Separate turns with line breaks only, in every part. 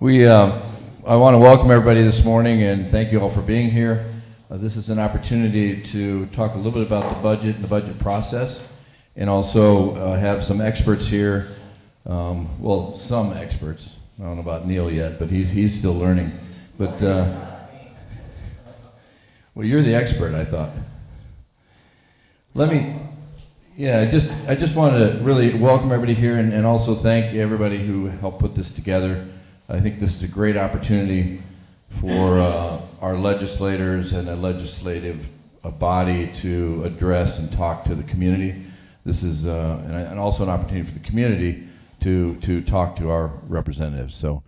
I want to welcome everybody this morning and thank you all for being here. This is an opportunity to talk a little bit about the budget and the budget process, and also have some experts here. Well, some experts. I don't know about Neil yet, but he's still learning. But well, you're the expert, I thought. I just wanted to really welcome everybody here and also thank everybody who helped put this together. I think this is a great opportunity for our legislators and a legislative body to address and talk to the community. This is and also an opportunity for the community to talk to our representatives. So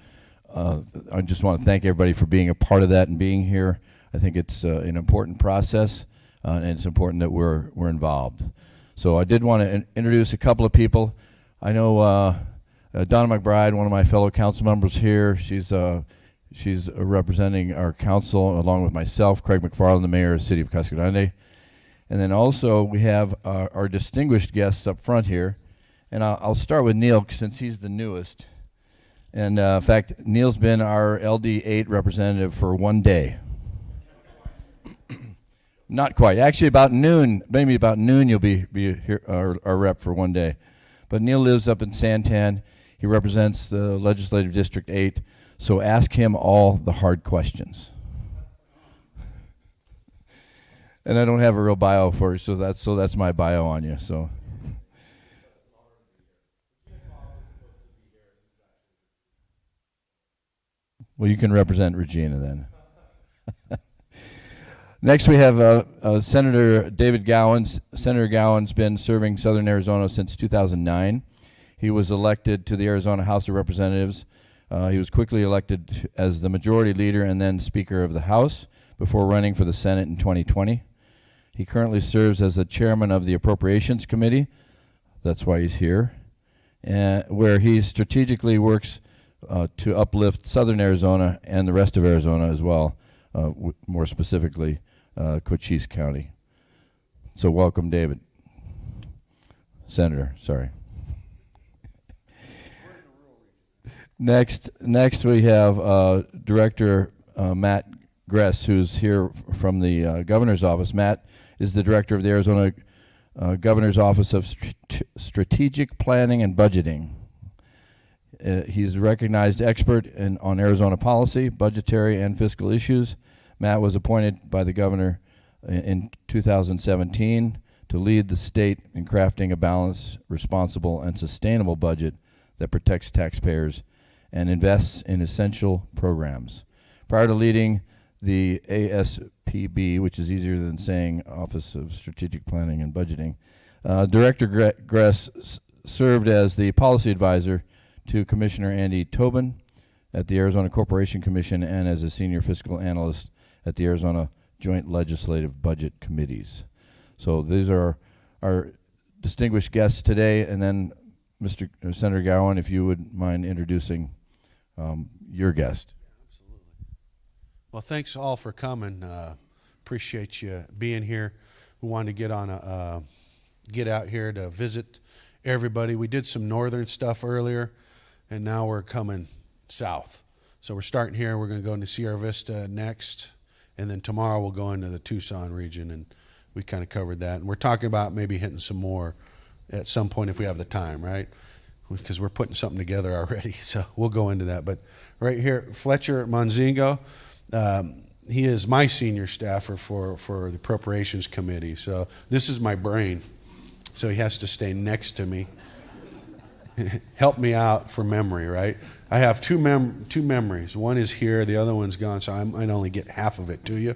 I just want to thank everybody for being a part of that and being here. I think it's an important process, and it's important that we're involved. So I did want to introduce a couple of people. I know Donna McBride, one of my fellow council members here. She's representing our council along with myself, Craig McFarland, the mayor of the city of Casa Grande. And then also we have our distinguished guests up front here. And I'll start with Neil since he's the newest. And in fact, Neil's been our LD8 representative for one day. Not quite. Actually, maybe about noon you'll be here, our rep for one day. But Neil lives up in Santan. He represents the Legislative District 8, so ask him all the hard questions. And I don't have a real bio for you, so that's my bio on you. So. Well, you can represent Regina then. Next, we have Senator David Gowans. Senator Gowans been serving Southern Arizona since 2009. He was elected to the Arizona House of Representatives. He was quickly elected as the majority leader and then Speaker of the House before running for the Senate in 2020. He currently serves as the chairman of the Appropriations Committee. That's why he's here, where he strategically works to uplift Southern Arizona and the rest of Arizona as well, more specifically Cochise County. So welcome, David. Senator, sorry. Next we have Director Matt Gress, who's here from the Governor's Office. Matt is the Director of the Arizona Governor's Office of Strategic Planning and Budgeting. He's a recognized expert on Arizona policy, budgetary, and fiscal issues. Matt was appointed by the governor in 2017 to lead the state in crafting a balanced, responsible, and sustainable budget that protects taxpayers and invests in essential programs. Prior to leading the ASPB, which is easier than saying Office of Strategic Planning and Budgeting, Director Gress served as the policy advisor to Commissioner Andy Tobin at the Arizona Corporation Commission and as a senior fiscal analyst at the Arizona Joint Legislative Budget Committees. So these are our distinguished guests today, and then Senator Gowan, if you would mind introducing your guest.
Absolutely. Well, thanks all for coming. Appreciate you being here. We wanted to get out here to visit everybody. We did some northern stuff earlier, and now we're coming south. So we're starting here. We're going to go into Sierra Vista next, and then tomorrow we'll go into the Tucson region, and we kind of covered that. And we're talking about maybe hitting some more at some point if we have the time, right? Because we're putting something together already, so we'll go into that. But right here, Fletcher Monzingo, he is my senior staffer for the Appropriations Committee. So this is my brain, so he has to stay next to me. Help me out for memory, right? I have two memories. One is here, the other one's gone, so I might only get half of it to you.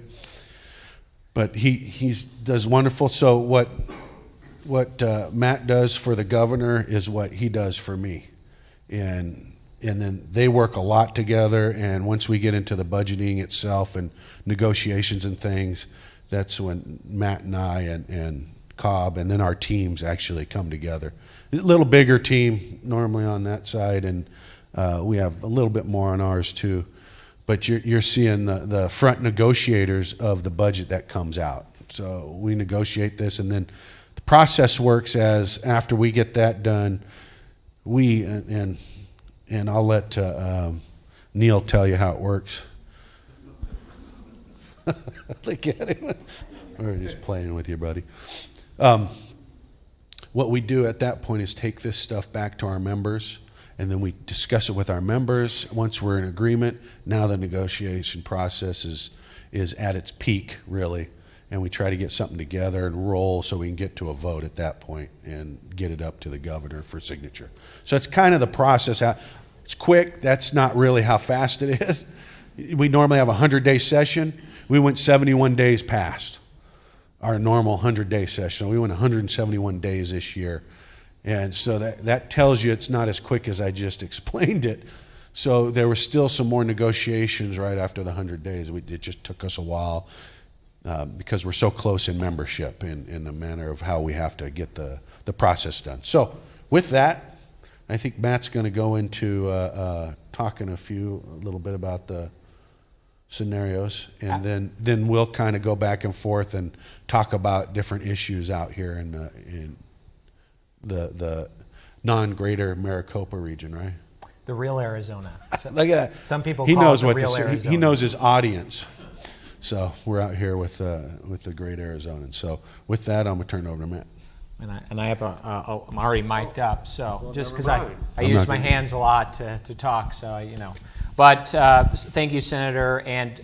But he does wonderful. So what Matt does for the governor is what he does for me, and then they work a lot together. And once we get into the budgeting itself and negotiations and things, that's when Matt and I and Cobb and then our teams actually come together. A little bigger team normally on that side, and we have a little bit more on ours too. But you're seeing the front negotiators of the budget that comes out. So we negotiate this, and then the process works as after we get that done, and I'll let Neil tell you how it works. Look at him. We're just playing with you, buddy. What we do at that point is take this stuff back to our members, and then we discuss it with our members. Once we're in agreement, now the negotiation process is at its peak, really, and we try to get something together and roll so we can get to a vote at that point and get it up to the governor for signature. So it's kind of the process. It's quick. That's not really how fast it is. We normally have a 100-day session. We went 71 days past our normal 100-day session. We went 171 days this year. And so that tells you it's not as quick as I just explained it. So there were still some more negotiations right after the 100 days. It just took us a while because we're so close in membership in the manner of how we have to get the process done. So with that, I think Matt's going to go into talking a little bit about the scenarios, and then we'll kind of go back and forth and talk about different issues out here in the non-greater Maricopa region, right?
The real Arizona.
Look at that.
Some people
He
call
knows
it the
what
real Arizona.
he knows his audience. So we're out here with the great Arizonans. So with that, I'm gonna turn it over to Matt.
And I have I'm already mic'd up, so
Well,
just
never
because I
mind.
use my hands a lot to talk, so you know. But thank you, Senator, and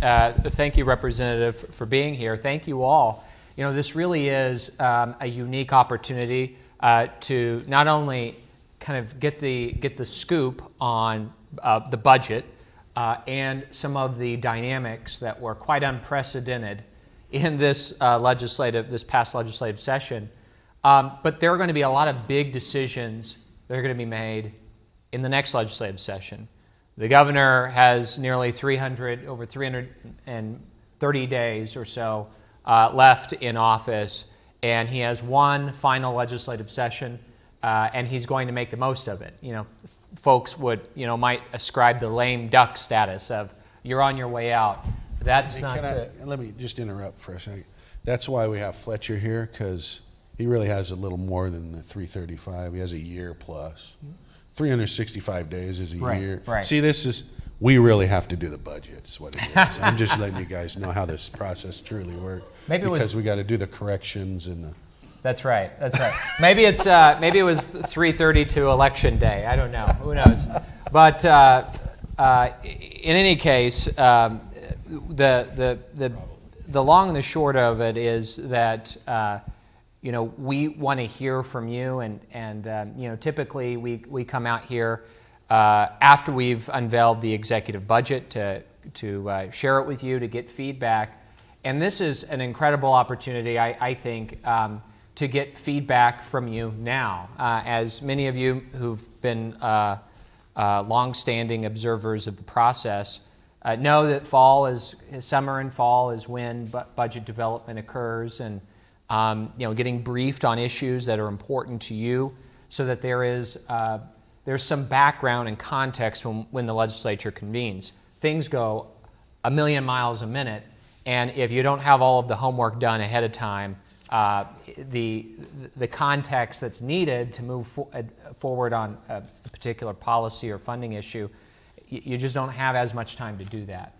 thank you, Representative, for being here. Thank you all. You know, this really is a unique opportunity to not only kind of get the scoop on the budget and some of the dynamics that were quite unprecedented in this past legislative session, but there are going to be a lot of big decisions that are going to be made in the next legislative session. The governor has nearly over 330 days or so left in office, and he has one final legislative session, and he's going to make the most of it. You know, folks might ascribe the lame duck status of you're on your way out. That's not.
Let me just interrupt for a second. That's why we have Fletcher here, because he really has a little more than the 335. He has a year plus. 365 days is a year.
Right.
See, we really have to do the budget, is what it is. I'm just letting you guys know how this process truly works. Because we got to do the corrections and the.
That's right. Maybe it was 3:30 to election day. I don't know. Who knows? But in any case, the long and the short of it is that we want to hear from you, and typically we come out here after we've unveiled the executive budget to share it with you, to get feedback, and this is an incredible opportunity, I think, to get feedback from you now. As many of you who've been long-standing observers of the process know that summer and fall is when budget development occurs, and getting briefed on issues that are important to you, so that there's some background and context when the legislature convenes. Things go a million miles a minute, and if you don't have all of the homework done ahead of time, the context that's needed to move forward on a particular policy or funding issue, you just don't have as much time to do that.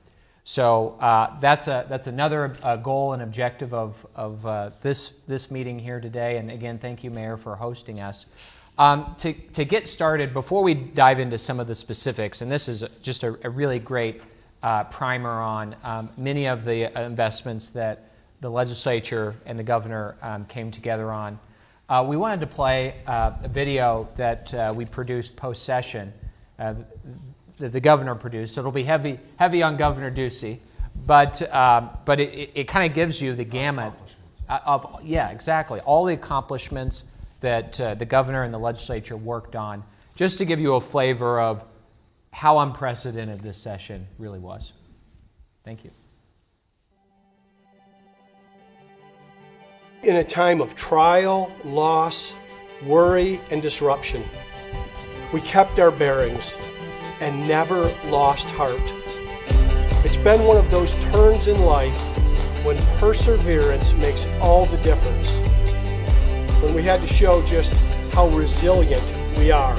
So that's another goal and objective of this meeting here today. And again, thank you, Mayor, for hosting us. To get started, before we dive into some of the specifics, and this is just a really great primer on many of the investments that the legislature and the governor came together on, we wanted to play a video that we produced post-session. The governor produced, so it'll be heavy on Governor Ducey, but it kind of gives you the gamut of exactly, all the accomplishments that the governor and the legislature worked on, just to give you a flavor of how unprecedented this session really was. Thank you.
In a time of trial, loss, worry, and disruption, we kept our bearings and never lost heart. It's been one of those turns in life when perseverance makes all the difference. When we had to show just how resilient we are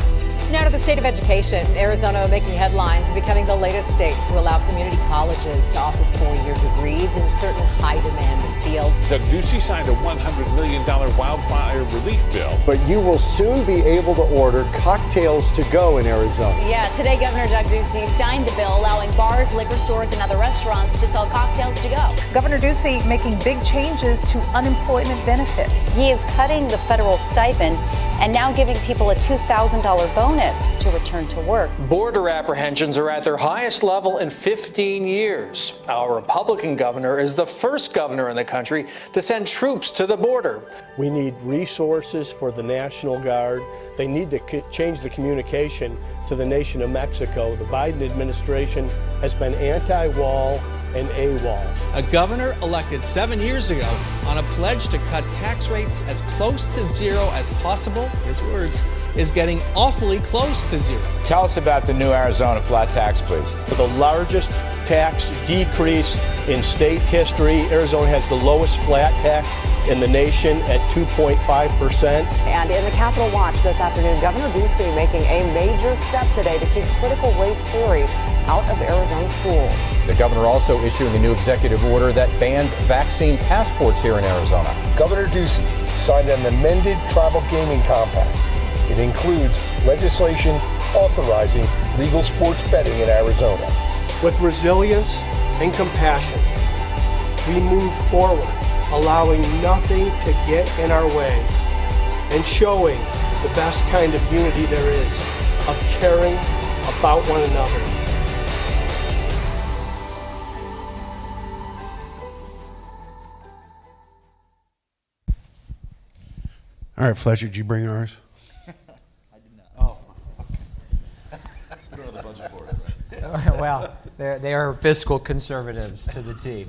Now to the state of education. Arizona making headlines and becoming the latest state to allow community colleges to offer four-year degrees in certain high-demand fields.
Doug Ducey signed a $100 million wildfire relief bill.
But you will soon be able to order cocktails to go in Arizona.
Yeah, today Governor Doug Ducey signed the bill allowing bars, liquor stores, and other restaurants to sell cocktails to go.
Governor Ducey making big changes to unemployment benefits.
He is cutting the federal stipend and now giving people a $2,000 bonus to return to work.
Border apprehensions are at their highest level in 15 years. Our Republican governor is the first governor in the country to send troops to the border.
We need resources for the National Guard. They need to change the communication to the nation of Mexico. The Biden administration has been anti-wall and AWOL.
A governor elected 7 years ago on a pledge to cut tax rates as close to zero as possible, his words, is getting awfully close to zero.
Tell us about the new Arizona flat tax, please.
The largest tax decrease in state history. Arizona has the lowest flat tax in the nation at 2.5%.
And in the Capitol Watch this afternoon, Governor Ducey making a major step today to keep critical race theory out of Arizona schools.
The governor also issuing a new executive order that bans vaccine passports here in Arizona.
Governor Ducey signed an amended tribal gaming compact. It includes legislation authorizing legal sports betting in Arizona.
With resilience and compassion, we move forward, allowing nothing to get in our way and showing the best kind of unity there is, of caring about one another.
All right, Fletcher, did you bring ours?
I did not. Oh, okay. You don't have the budget for it.
Well, they are fiscal conservatives to the T.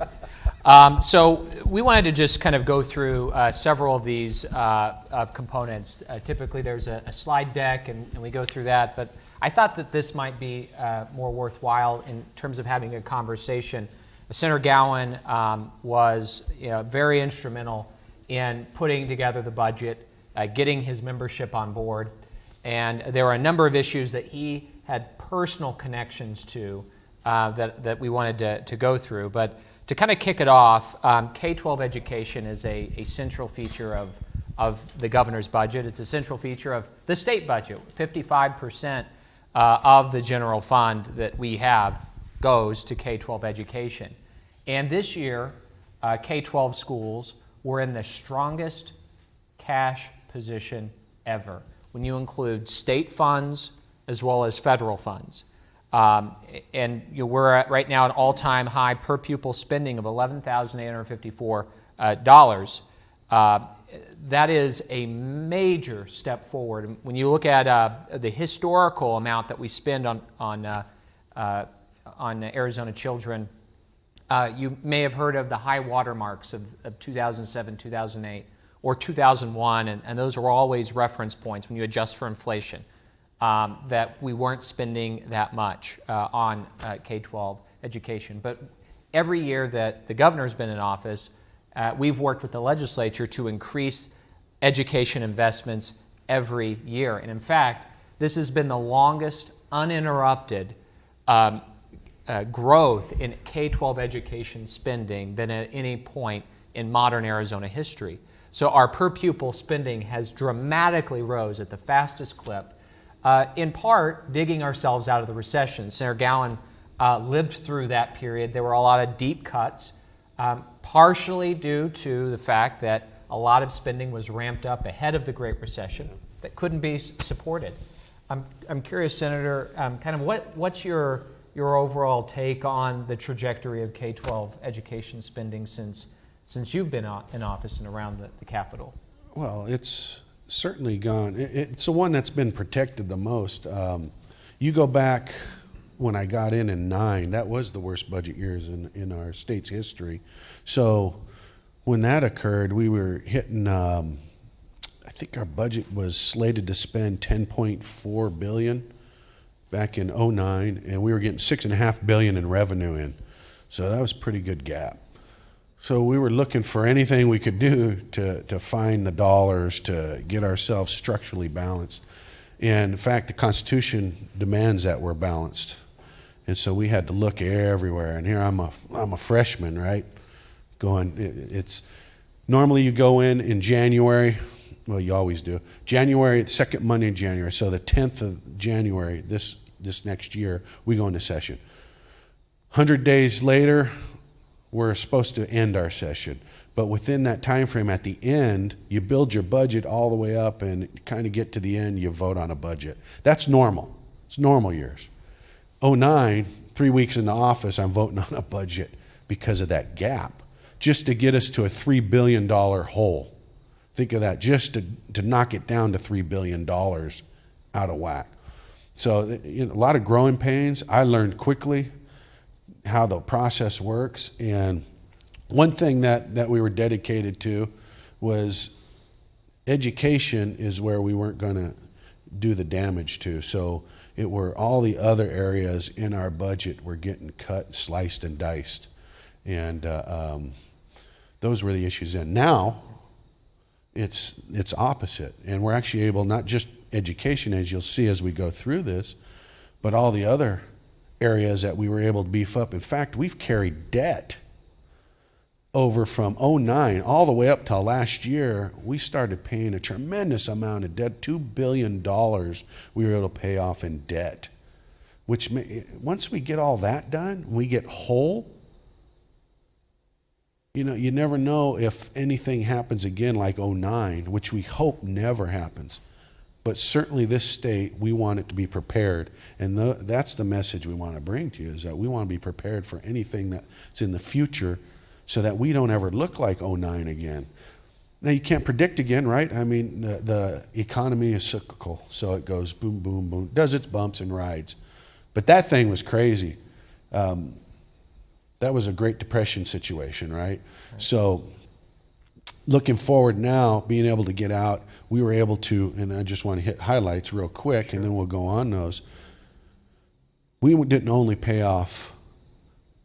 So we wanted to just kind of go through several of these components. Typically there's a slide deck and we go through that, but I thought that this might be more worthwhile in terms of having a conversation. Senator Gowan was very instrumental in putting together the budget, getting his membership on board, and there were a number of issues that he had personal connections to that we wanted to go through. But to kind of kick it off, K-12 education is a central feature of the governor's budget. It's a central feature of the state budget. 55% of the general fund that we have goes to K-12 education. And this year, K-12 schools were in the strongest cash position ever when you include state funds as well as federal funds. And we're at right now an all-time high per pupil spending of $11,854. That is a major step forward. When you look at the historical amount that we spend on Arizona children, you may have heard of the high watermarks of 2007, 2008, or 2001, and those are always reference points when you adjust for inflation, that we weren't spending that much on K-12 education. But every year that the governor's been in office, we've worked with the legislature to increase education investments every year. And in fact, this has been the longest uninterrupted growth in K-12 education spending than at any point in modern Arizona history. So our per pupil spending has dramatically rose at the fastest clip, in part digging ourselves out of the recession. Senator Gowan lived through that period. There were a lot of deep cuts, partially due to the fact that a lot of spending was ramped up ahead of the Great Recession that couldn't be supported. I'm curious, Senator, kind of what's your overall take on the trajectory of K-12 education spending since you've been in office and around the Capitol?
Well, it's certainly gone. It's the one that's been protected the most. You go back when I got in 2009, that was the worst budget years in our state's history. So when that occurred, we were hitting, I think our budget was slated to spend $10.4 billion back in 2009, and we were getting $6.5 billion in revenue in. So that was a pretty good gap. So we were looking for anything we could do to find the dollars to get ourselves structurally balanced. And in fact, the Constitution demands that we're balanced. And so we had to look everywhere. And here I'm a freshman, right? It's normally you go in January. Well, you always do. January, the second Monday in January. So the 10th of January, this next year, we go into session. 100 days later, we're supposed to end our session. But within that time frame, at the end, you build your budget all the way up and kind of get to the end, you vote on a budget. That's normal. It's normal years. 2009, 3 weeks in the office, I'm voting on a budget because of that gap, just to get us to a $3 billion hole. Think of that, just to knock it down to $3 billion out of whack. So a lot of growing pains. I learned quickly how the process works. And one thing that we were dedicated to was education is where we weren't going to do the damage to. So it were all the other areas in our budget were getting cut, sliced, and diced. And those were the issues then. Now, it's opposite. And we're actually able, not just education, as you'll see as we go through this, but all the other areas that we were able to beef up. In fact, we've carried debt over from 2009 all the way up till last year. We started paying a tremendous amount of debt, $2 billion we were able to pay off in debt, which once we get all that done, we get whole. You never know if anything happens again like 2009, which we hope never happens. But certainly this state, we want it to be prepared. And that's the message we want to bring to you, is that we want to be prepared for anything that's in the future so that we don't ever look like 2009 again. Now, you can't predict again, right? I mean, the economy is cyclical, so it goes boom, boom, boom, does its bumps and rides. But that thing was crazy. That was a Great Depression situation, right? So looking forward now, being able to get out, we were able to, and I just want to hit highlights real quick, and then we'll go on those. We didn't only pay off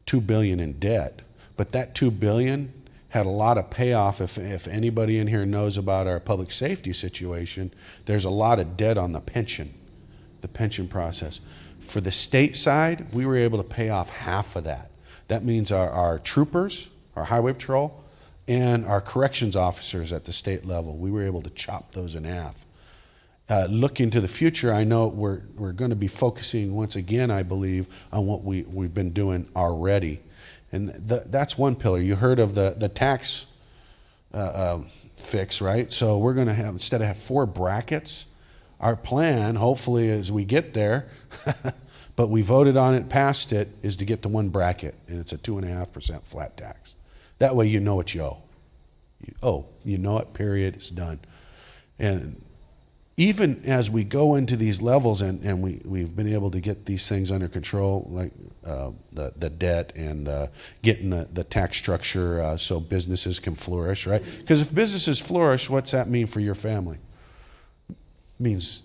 $2 billion in debt, but that $2 billion had a lot of payoff. If anybody in here knows about our public safety situation, there's a lot of debt on the pension process. For the state side, we were able to pay off half of that. That means our troopers, our highway patrol, and our corrections officers at the state level, we were able to chop those in half. Looking to the future, I know we're going to be focusing once again, I believe, on what we've been doing already. And that's one pillar. You heard of the tax fix, right? So we're going to have, instead of have 4 brackets, our plan, hopefully as we get there, but we voted on it, passed it, is to get to 1 bracket, and it's a 2.5% flat tax. That way you know what you owe. You know it, period, it's done. And even as we go into these levels and we've been able to get these things under control, like the debt and getting the tax structure so businesses can flourish, right? Because if businesses flourish, what's that mean for your family? It means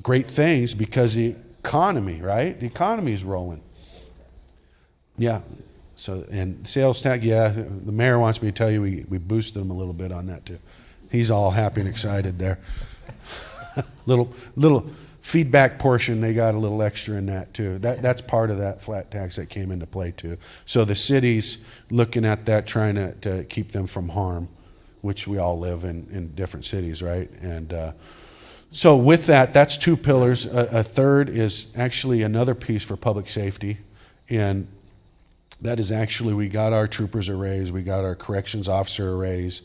great things, because the economy, right? The economy is rolling. Yeah. So, and sales tax, yeah, the mayor wants me to tell you we boosted him a little bit on that too. He's all happy and excited there. little feedback portion, they got a little extra in that too. That's part of that flat tax that came into play too. So the city's looking at that, trying to keep them from harm, which we all live in different cities, right? And so with that, that's 2 pillars. A third is actually another piece for public safety, and that is actually, we got our troopers a raise, we got our corrections officer a raise.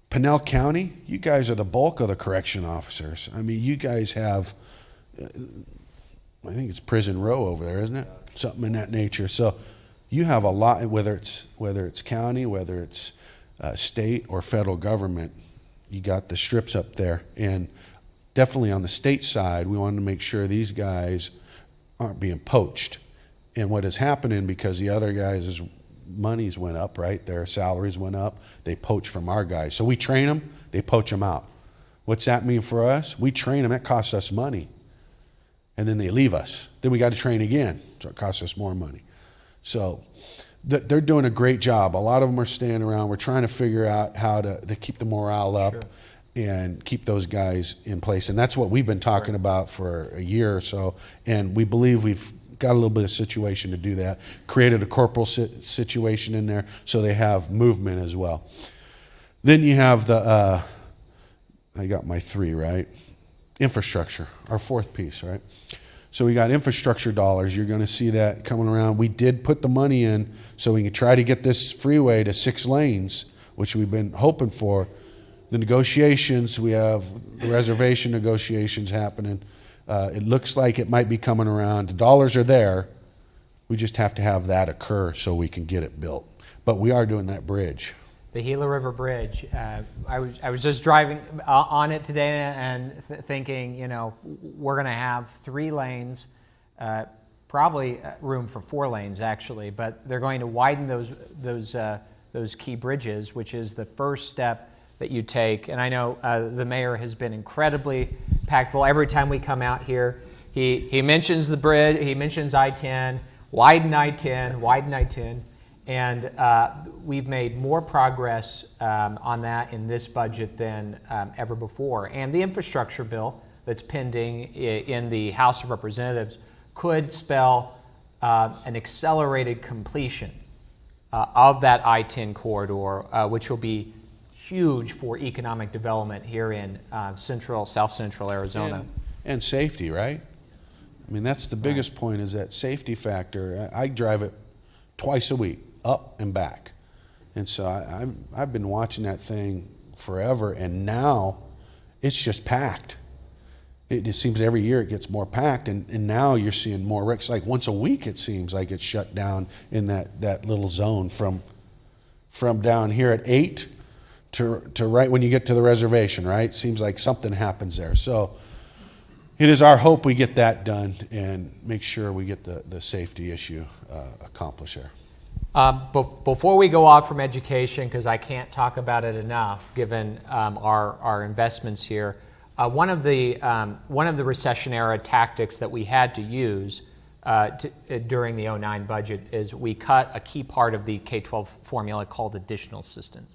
Pinell County, you guys are the bulk of the correction officers. I mean, you guys have, I think it's Prison Row over there, isn't it? Something in that nature. So you have a lot, whether it's county, whether it's state or federal government, you got the strips up there. And definitely on the state side, we wanted to make sure these guys aren't being poached. And what is happening, because the other guys' monies went up, right? Their salaries went up. They poach from our guys. So we train them, they poach them out. What's that mean for us? We train them, that costs us money. And then they leave us. Then we got to train again, so it costs us more money. So they're doing a great job. A lot of them are staying around. We're trying to figure out how to keep the morale up. Sure. and keep those guys in place. And that's what we've been talking about for a year or so. And we believe we've got a little bit of situation to do that. Created a corporal situation in there so they have movement as well. Then you have the, I got my 3, right? Infrastructure, our 4th piece, right? So we got infrastructure dollars. You're going to see that coming around. We did put the money in so we can try to get this freeway to 6 lanes, which we've been hoping for. The negotiations, we have the reservation negotiations happening. It looks like it might be coming around. The dollars are there. We just have to have that occur so we can get it built. But we are doing that bridge.
The Gila River Bridge. I was just driving on it today and thinking, you know, we're going to have 3 lanes, probably room for 4 lanes actually, but they're going to widen those key bridges, which is the first step that you take. And I know the mayor has been incredibly impactful. Every time we come out here, he mentions the bridge, he mentions I-10, widen I-10, widen I-10. And we've made more progress on that in this budget than ever before. And the infrastructure bill that's pending in the House of Representatives could spell an accelerated completion of that I-10 corridor, which will be huge for economic development here in South Central Arizona.
And safety, right? I mean, that's the biggest point, is that safety factor. I drive it twice a week, up and back. And so I've been watching that thing forever, and now it's just packed. It just seems every year it gets more packed, and now you're seeing more wrecks. Like once a week it seems like it's shut down in that little zone from down here at 8 to right when you get to the reservation, right? Seems like something happens there. So it is our hope we get that done and make sure we get the safety issue accomplished there.
Before we go off from education, because I can't talk about it enough given our investments here, one of the recession era tactics that we had to use during the 09 budget is we cut a key part of the K-12 formula called additional assistance.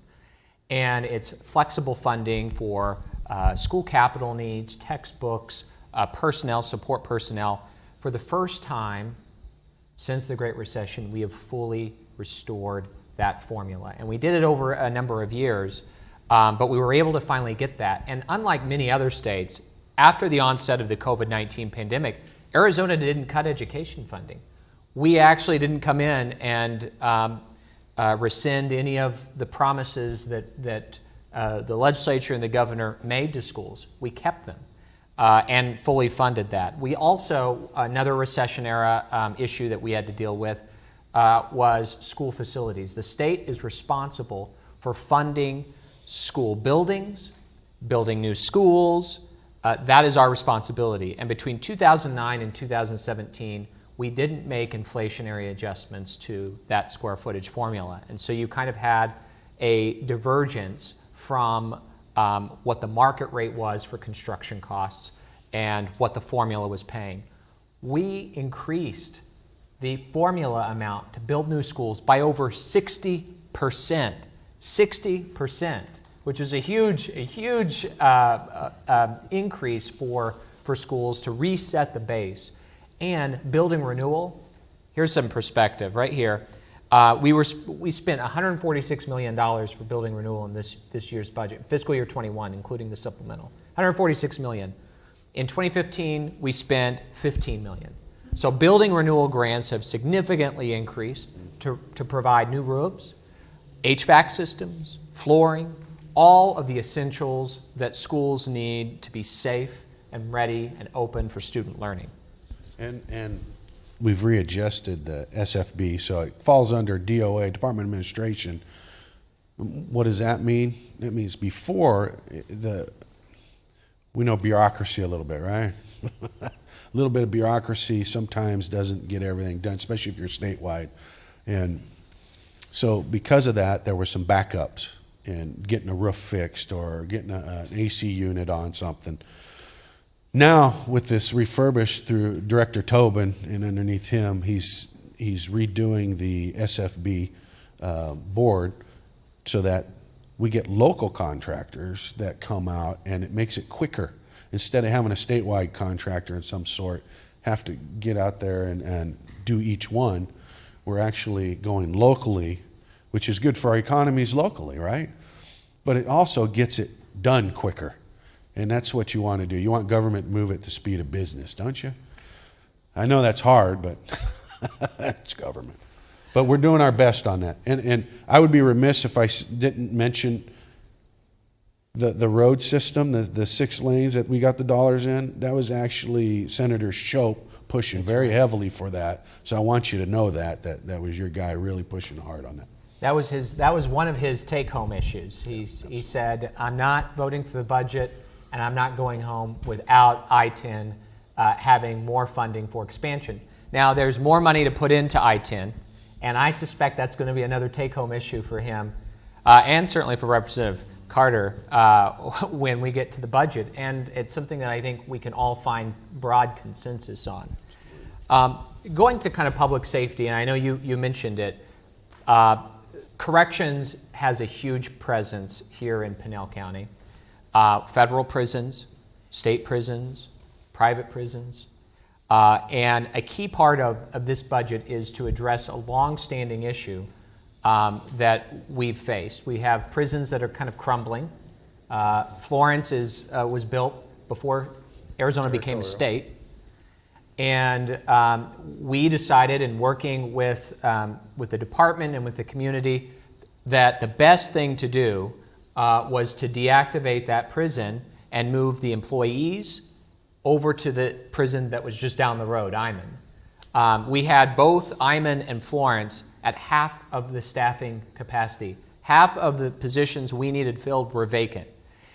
And it's flexible funding for school capital needs, textbooks, personnel, support personnel. For the first time since the Great Recession, we have fully restored that formula. And we did it over a number of years, but we were able to finally get that. And unlike many other states, after the onset of the COVID-19 pandemic, Arizona didn't cut education funding. We actually didn't come in and rescind any of the promises that the legislature and the governor made to schools. We kept them and fully funded that. We also, another recession era issue that we had to deal with was school facilities. The state is responsible for funding school buildings, building new schools. That is our responsibility. And between 2009 and 2017, we didn't make inflationary adjustments to that square footage formula. And so you kind of had a divergence from what the market rate was for construction costs and what the formula was paying. We increased the formula amount to build new schools by over 60%, 60%, which is a huge increase for schools to reset the base. And building renewal, here's some perspective right here. We spent $146 million for building renewal in this year's budget, fiscal year 21, including the supplemental. $146 million. In 2015, we spent $15 million. So building renewal grants have significantly increased to provide new roofs, HVAC systems, flooring, all of the essentials that schools need to be safe and ready and open for student learning.
And we've readjusted the SFB, so it falls under DOA, Department of Administration. What does that mean? It means before, we know bureaucracy a little bit, right? A little bit of bureaucracy sometimes doesn't get everything done, especially if you're statewide. And so because of that, there were some backups in getting a roof fixed or getting an AC unit on something. Now, with this refurbished through Director Tobin, and underneath him, he's redoing the SFB board so that we get local contractors that come out, and it makes it quicker. Instead of having a statewide contractor in some sort have to get out there and do each one, we're actually going locally, which is good for our economies locally, right? But it also gets it done quicker. And that's what you want to do. You want government to move at the speed of business, don't you? I know that's hard, but it's government. But we're doing our best on that. And I would be remiss if I didn't mention the road system, the 6 lanes that we got the dollars in. That was actually Senator Shope pushing very heavily for that. So I want you to know that was your guy really pushing hard on that.
That was one of his take-home issues. He said, I'm not voting for the budget, and I'm not going home without I-10 having more funding for expansion. Now, there's more money to put into I-10, and I suspect that's going to be another take-home issue for him, and certainly for Representative Carter when we get to the budget. And it's something that I think we can all find broad consensus on. Going to kind of public safety, and I know you mentioned it, corrections has a huge presence here in Pinell County. Federal prisons, state prisons, private prisons. And a key part of this budget is to address a long-standing issue that we've faced. We have prisons that are kind of crumbling. Florence was built before Arizona became a state. And we decided, in working with the department and with the community, that the best thing to do was to deactivate that prison and move the employees over to the prison that was just down the road, Iman. We had both Iman and Florence at half of the staffing capacity. Half of the positions we needed filled were vacant.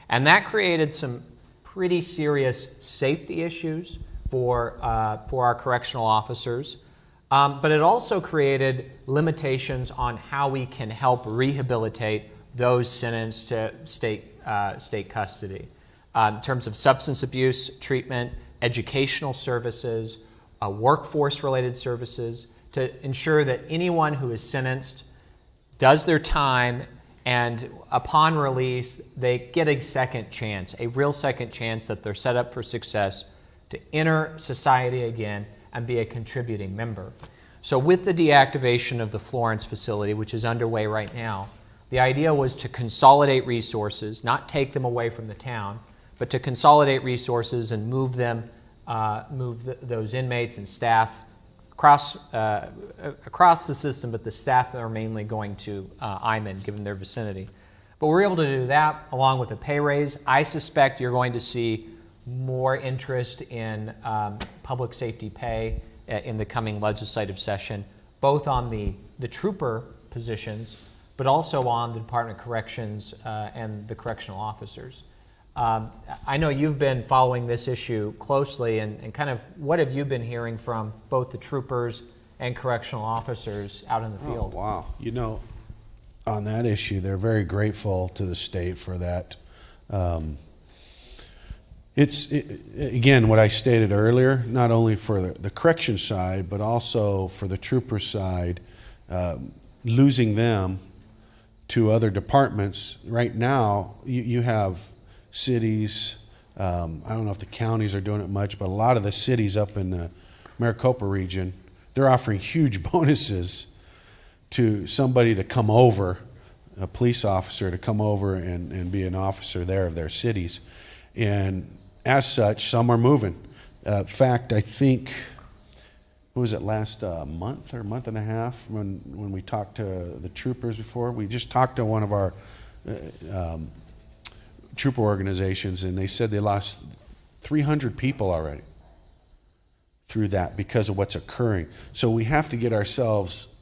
And that created some pretty serious safety issues for our correctional officers. But it also created limitations on how we can help rehabilitate those sentenced to state custody. In terms of substance abuse treatment, educational services, workforce-related services, to ensure that anyone who is sentenced does their time, and upon release, they get a second chance, a real second chance that they're set up for success to enter society again and be a contributing member. So with the deactivation of the Florence facility, which is underway right now, the idea was to consolidate resources, not take them away from the town, but to consolidate resources and move those inmates and staff across the system, but the staff are mainly going to Iman, given their vicinity. But we're able to do that along with a pay raise. I suspect you're going to see more interest in public safety pay in the coming legislative session, both on the trooper positions, but also on the Department of Corrections and the correctional officers. I know you've been following this issue closely, and kind of what have you been hearing from both the troopers and correctional officers out in the field?
Oh, wow. You know, on that issue, they're very grateful to the state for that. Again, what I stated earlier, not only for the correction side, but also for the trooper side, losing them to other departments. Right now, you have cities, I don't know if the counties are doing it much, but a lot of the cities up in the Maricopa region, they're offering huge bonuses to somebody to come over, a police officer to come over and be an officer there of their cities. And as such, some are moving. In fact, I think, what was it, last month or month and a half when we talked to the troopers before? We just talked to one of our trooper organizations, and they said they lost 300 people already through that because of what's occurring. So we have to get ourselves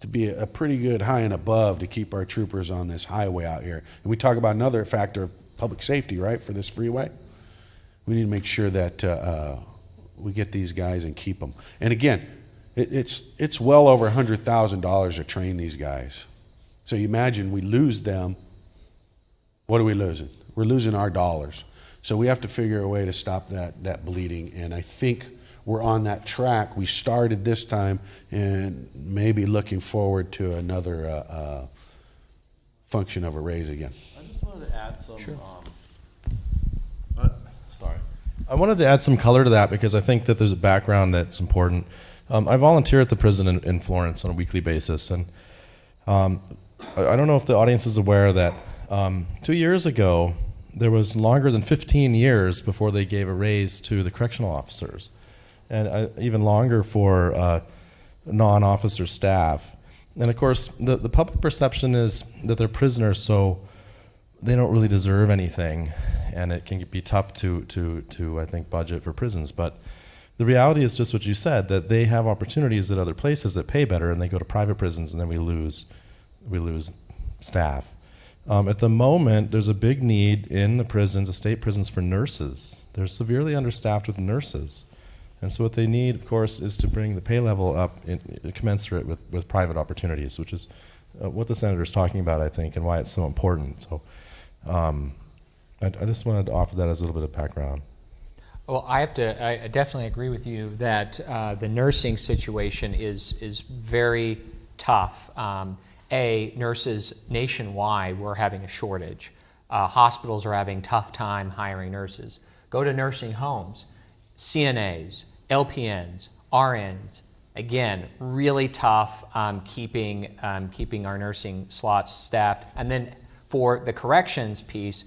to be a pretty good high and above to keep our troopers on this highway out here. And we talk about another factor of public safety, right, for this freeway. We need to make sure that we get these guys and keep them. And again, it's well over $100,000 to train these guys. So you imagine we lose them. What are we losing? We're losing our dollars. So we have to figure a way to stop that bleeding. And I think we're on that track. We started this time, and maybe looking forward to another function of a raise again.
I just wanted to add some.
Sure.
Sorry. I wanted to add some color to that because I think that there's a background that's important. I volunteer at the prison in Florence on a weekly basis, and I don't know if the audience is aware that 2 years ago there was longer than 15 years before they gave a raise to the correctional officers, and even longer for non-officer staff. And of course, the public perception is that they're prisoners, so they don't really deserve anything, and it can be tough to I think budget for prisons. But the reality is just what you said, that they have opportunities at other places that pay better, and they go to private prisons, and then we lose staff. At the moment, there's a big need in the prisons, the state prisons, for nurses. They're severely understaffed with nurses. And so what they need, of course, is to bring the pay level up commensurate with private opportunities, which is what the senator's talking about, I think, and why it's so important. So I just wanted to offer that as a little bit of background.
Well, I definitely agree with you that the nursing situation is very tough. Nurses nationwide, we're having a shortage. Hospitals are having a tough time hiring nurses. Go to nursing homes, CNAs, LPNs, RNs, again, really tough keeping our nursing slots staffed. And then for the corrections piece,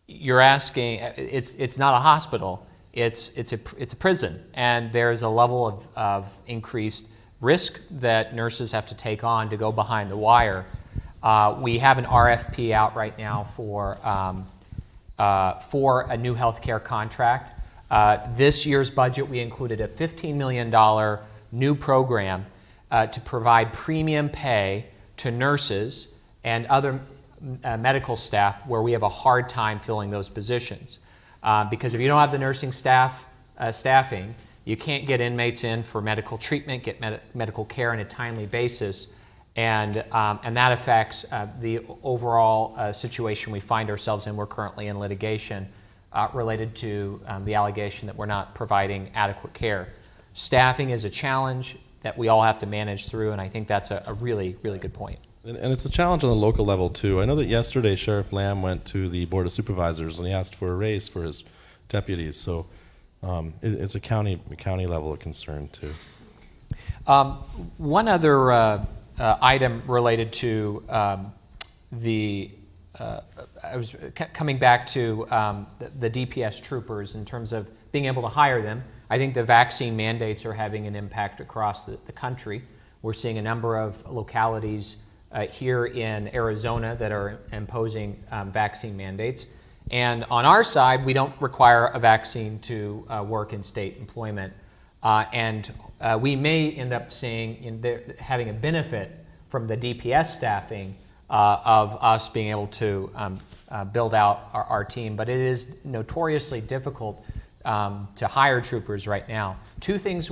you're asking, it's not a hospital, it's a prison, and there's a level of increased risk that nurses have to take on to go behind the wire. We have an RFP out right now for a new healthcare contract. This year's budget, we included a $15 million new program to provide premium pay to nurses and other medical staff where we have a hard time filling those positions. Because if you don't have the nursing staffing, you can't get inmates in for medical treatment, get medical care on a timely basis, and that affects the overall situation we find ourselves in. We're currently in litigation related to the allegation that we're not providing adequate care. Staffing is a challenge that we all have to manage through, and I think that's a really, really good point.
And it's a challenge on the local level, too. I know that yesterday Sheriff Lamb went to the Board of Supervisors and he asked for a raise for his deputies. So it's a county level of concern, too.
One other item related to I was coming back to the DPS troopers in terms of being able to hire them. I think the vaccine mandates are having an impact across the country. We're seeing a number of localities here in Arizona that are imposing vaccine mandates. And on our side, we don't require a vaccine to work in state employment. And we may end up seeing having a benefit from the DPS staffing of us being able to build out our team. But it is notoriously difficult to hire troopers right now. Two things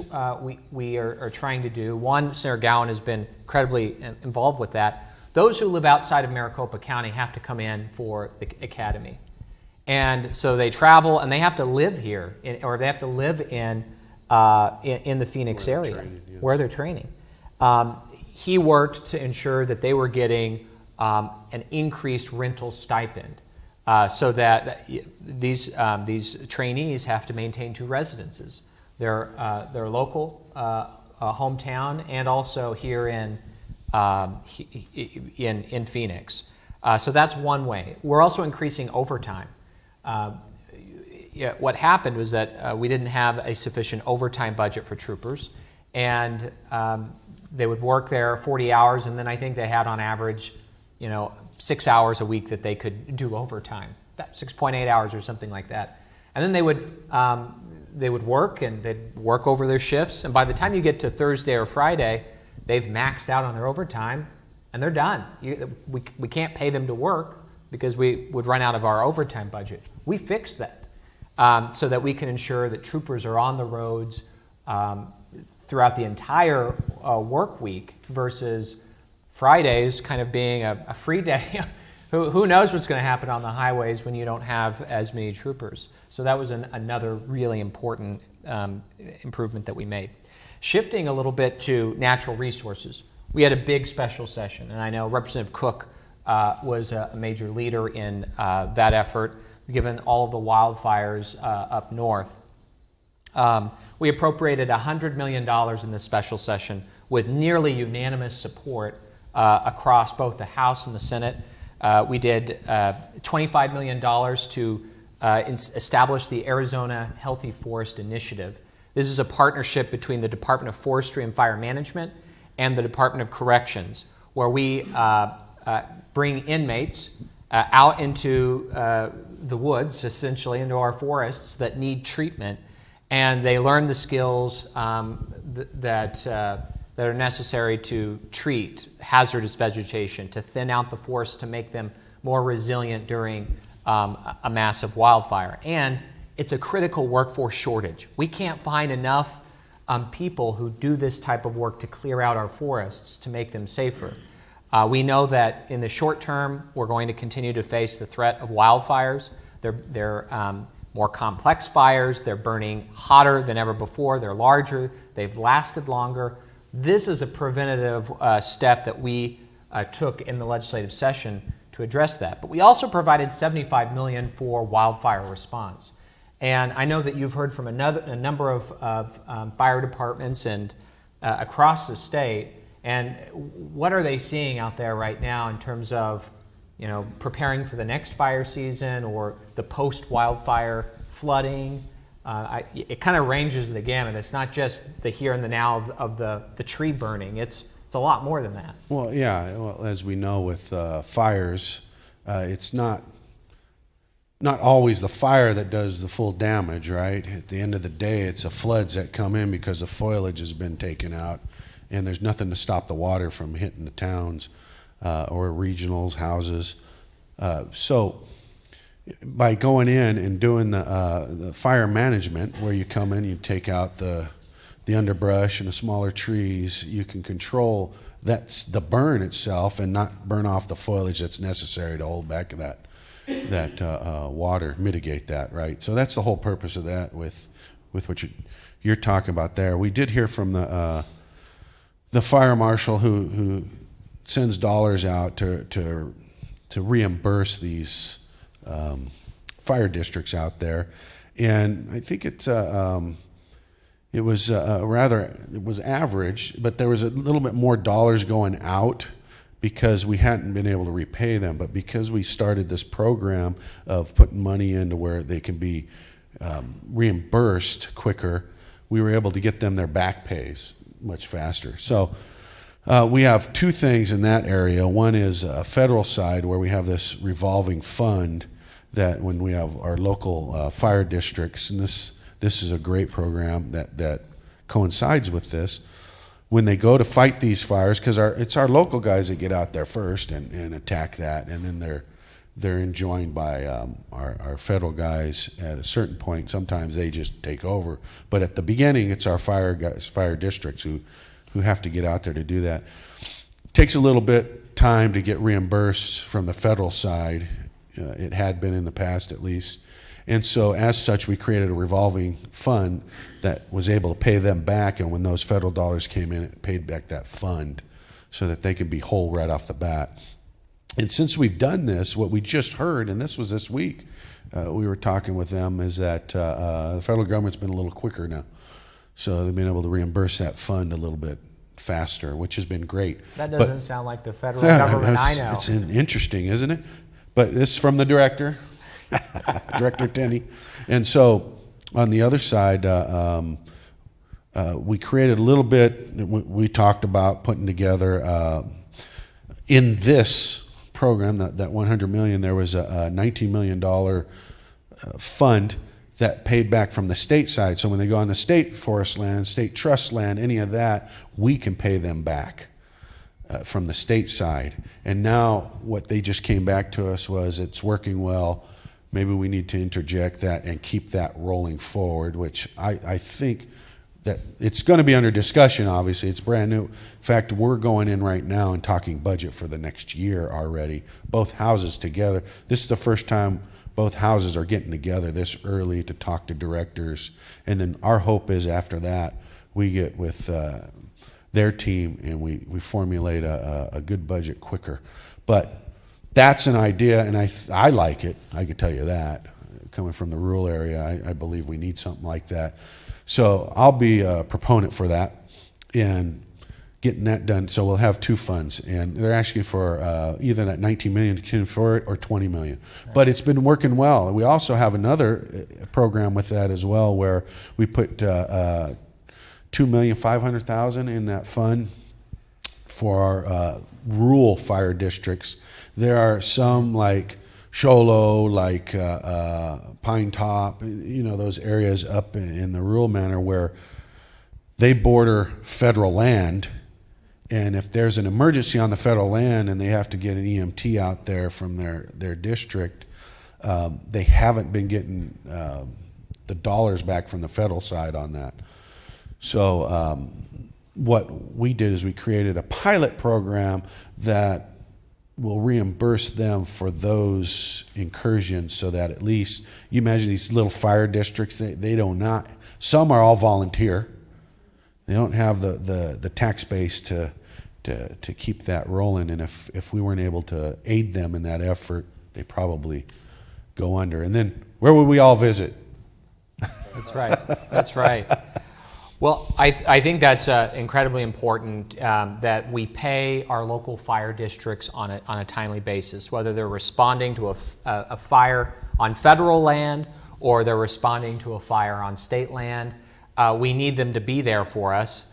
we are trying to do. One, Senator Gowan has been incredibly involved with that. Those who live outside of Maricopa County have to come in for the academy. And so they travel and they have to live here, or they have to live in the Phoenix area where they're training. He worked to ensure that they were getting an increased rental stipend. So that these trainees have to maintain two residences: their local hometown and also here in Phoenix. So that's one way. We're also increasing overtime. What happened was that we didn't have a sufficient overtime budget for troopers, and they would work there 40 hours, and then I think they had on average, 6 hours a week that they could do overtime, about 6.8 hours or something like that. And then they would work, and they'd work over their shifts, and by the time you get to Thursday or Friday, they've maxed out on their overtime, and they're done. We can't pay them to work because we would run out of our overtime budget. We fixed that so that we can ensure that troopers are on the roads throughout the entire work week versus Fridays kind of being a free day. Who knows what's going to happen on the highways when you don't have as many troopers. So that was another really important improvement that we made. Shifting a little bit to natural resources, we had a big special session, and I know Representative Cook was a major leader in that effort, given all of the wildfires up north. We appropriated $100 million in this special session with nearly unanimous support across both the House and the Senate. We did $25 million to establish the Arizona Healthy Forest Initiative. This is a partnership between the Department of Forestry and Fire Management and the Department of Corrections, where we bring inmates out into the woods, essentially into our forests that need treatment, and they learn the skills that are necessary to treat hazardous vegetation, to thin out the forest, to make them more resilient during a massive wildfire. And it's a critical workforce shortage. We can't find enough people who do this type of work to clear out our forests to make them safer. We know that in the short term, we're going to continue to face the threat of wildfires. They're more complex fires. They're burning hotter than ever before. They're larger. They've lasted longer. This is a preventative step that we took in the legislative session to address that. But we also provided $75 million for wildfire response. And I know that you've heard from a number of fire departments and across the state. And what are they seeing out there right now in terms of, preparing for the next fire season or the post-wildfire flooding? It kind of ranges the gamut. It's not just the here and the now of the tree burning. It's a lot more than that.
Well, yeah. Well, as we know with fires, it's not always the fire that does the full damage, right? At the end of the day, it's the floods that come in because the foliage has been taken out, and there's nothing to stop the water from hitting the towns or regionals, houses. So by going in and doing the fire management, where you come in, you take out the underbrush and the smaller trees, you can control the burn itself and not burn off the foliage that's necessary to hold back that water, mitigate that, right? So that's the whole purpose of that with what you're talking about there. We did hear from the fire marshal who sends dollars out to reimburse these fire districts out there, and I think it was average, but there was a little bit more dollars going out because we hadn't been able to repay them. But because we started this program of putting money into where they can be reimbursed quicker, we were able to get them their back pays much faster. So we have two things in that area. One is a federal side where we have this revolving fund that when we have our local fire districts, and this is a great program that coincides with this, when they go to fight these fires, because it's our local guys that get out there first and attack that, and then they're enjoined by our federal guys at a certain point. Sometimes they just take over, but at the beginning, it's our fire districts who have to get out there to do that. It takes a little bit time to get reimbursed from the federal side. It had been in the past, at least. And so as such, we created a revolving fund that was able to pay them back, and when those federal dollars came in, it paid back that fund so that they could be whole right off the bat. And since we've done this, what we just heard, and this was this week, we were talking with them, is that the federal government's been a little quicker now. So they've been able to reimburse that fund a little bit faster, which has been great.
That doesn't sound like the federal government I know.
It's interesting, isn't it? But this is from the director, Director Tenney. And so on the other side, we created a little bit, we talked about putting together, in this program, that $100 million, there was a $19 million fund that paid back from the state side. So when they go on the state forest land, state trust land, any of that, we can pay them back from the state side. And now what they just came back to us was, it's working well. Maybe we need to interject that and keep that rolling forward, which I think that it's going to be under discussion, obviously. It's brand new. In fact, we're going in right now and talking budget for the next year already, both houses together. This is the first time both houses are getting together this early to talk to directors. And then our hope is after that, we get with their team and we formulate a good budget quicker. But that's an idea, and I like it. I could tell you that. Coming from the rural area, I believe we need something like that. So I'll be a proponent for that and getting that done. So we'll have two funds, and they're asking for either that 19 million to continue for it or 20 million. But it's been working well. We also have another program with that as well, where we put $2,500,000 in that fund for our rural fire districts. There are some like Show Low, like Pine Top, those areas up in the rural manner where they border federal land, and if there's an emergency on the federal land and they have to get an EMT out there from their district, they haven't been getting the dollars back from the federal side on that. So what we did is we created a pilot program that will reimburse them for those incursions, so that at least, you imagine these little fire districts, they don't not, some are all volunteer. They don't have the tax base to keep that rolling, and if we weren't able to aid them in that effort, they probably go under. And then where would we all visit?
That's right. That's right. Well, I think that's incredibly important that we pay our local fire districts on a timely basis, whether they're responding to a fire on federal land or they're responding to a fire on state land. We need them to be there for us.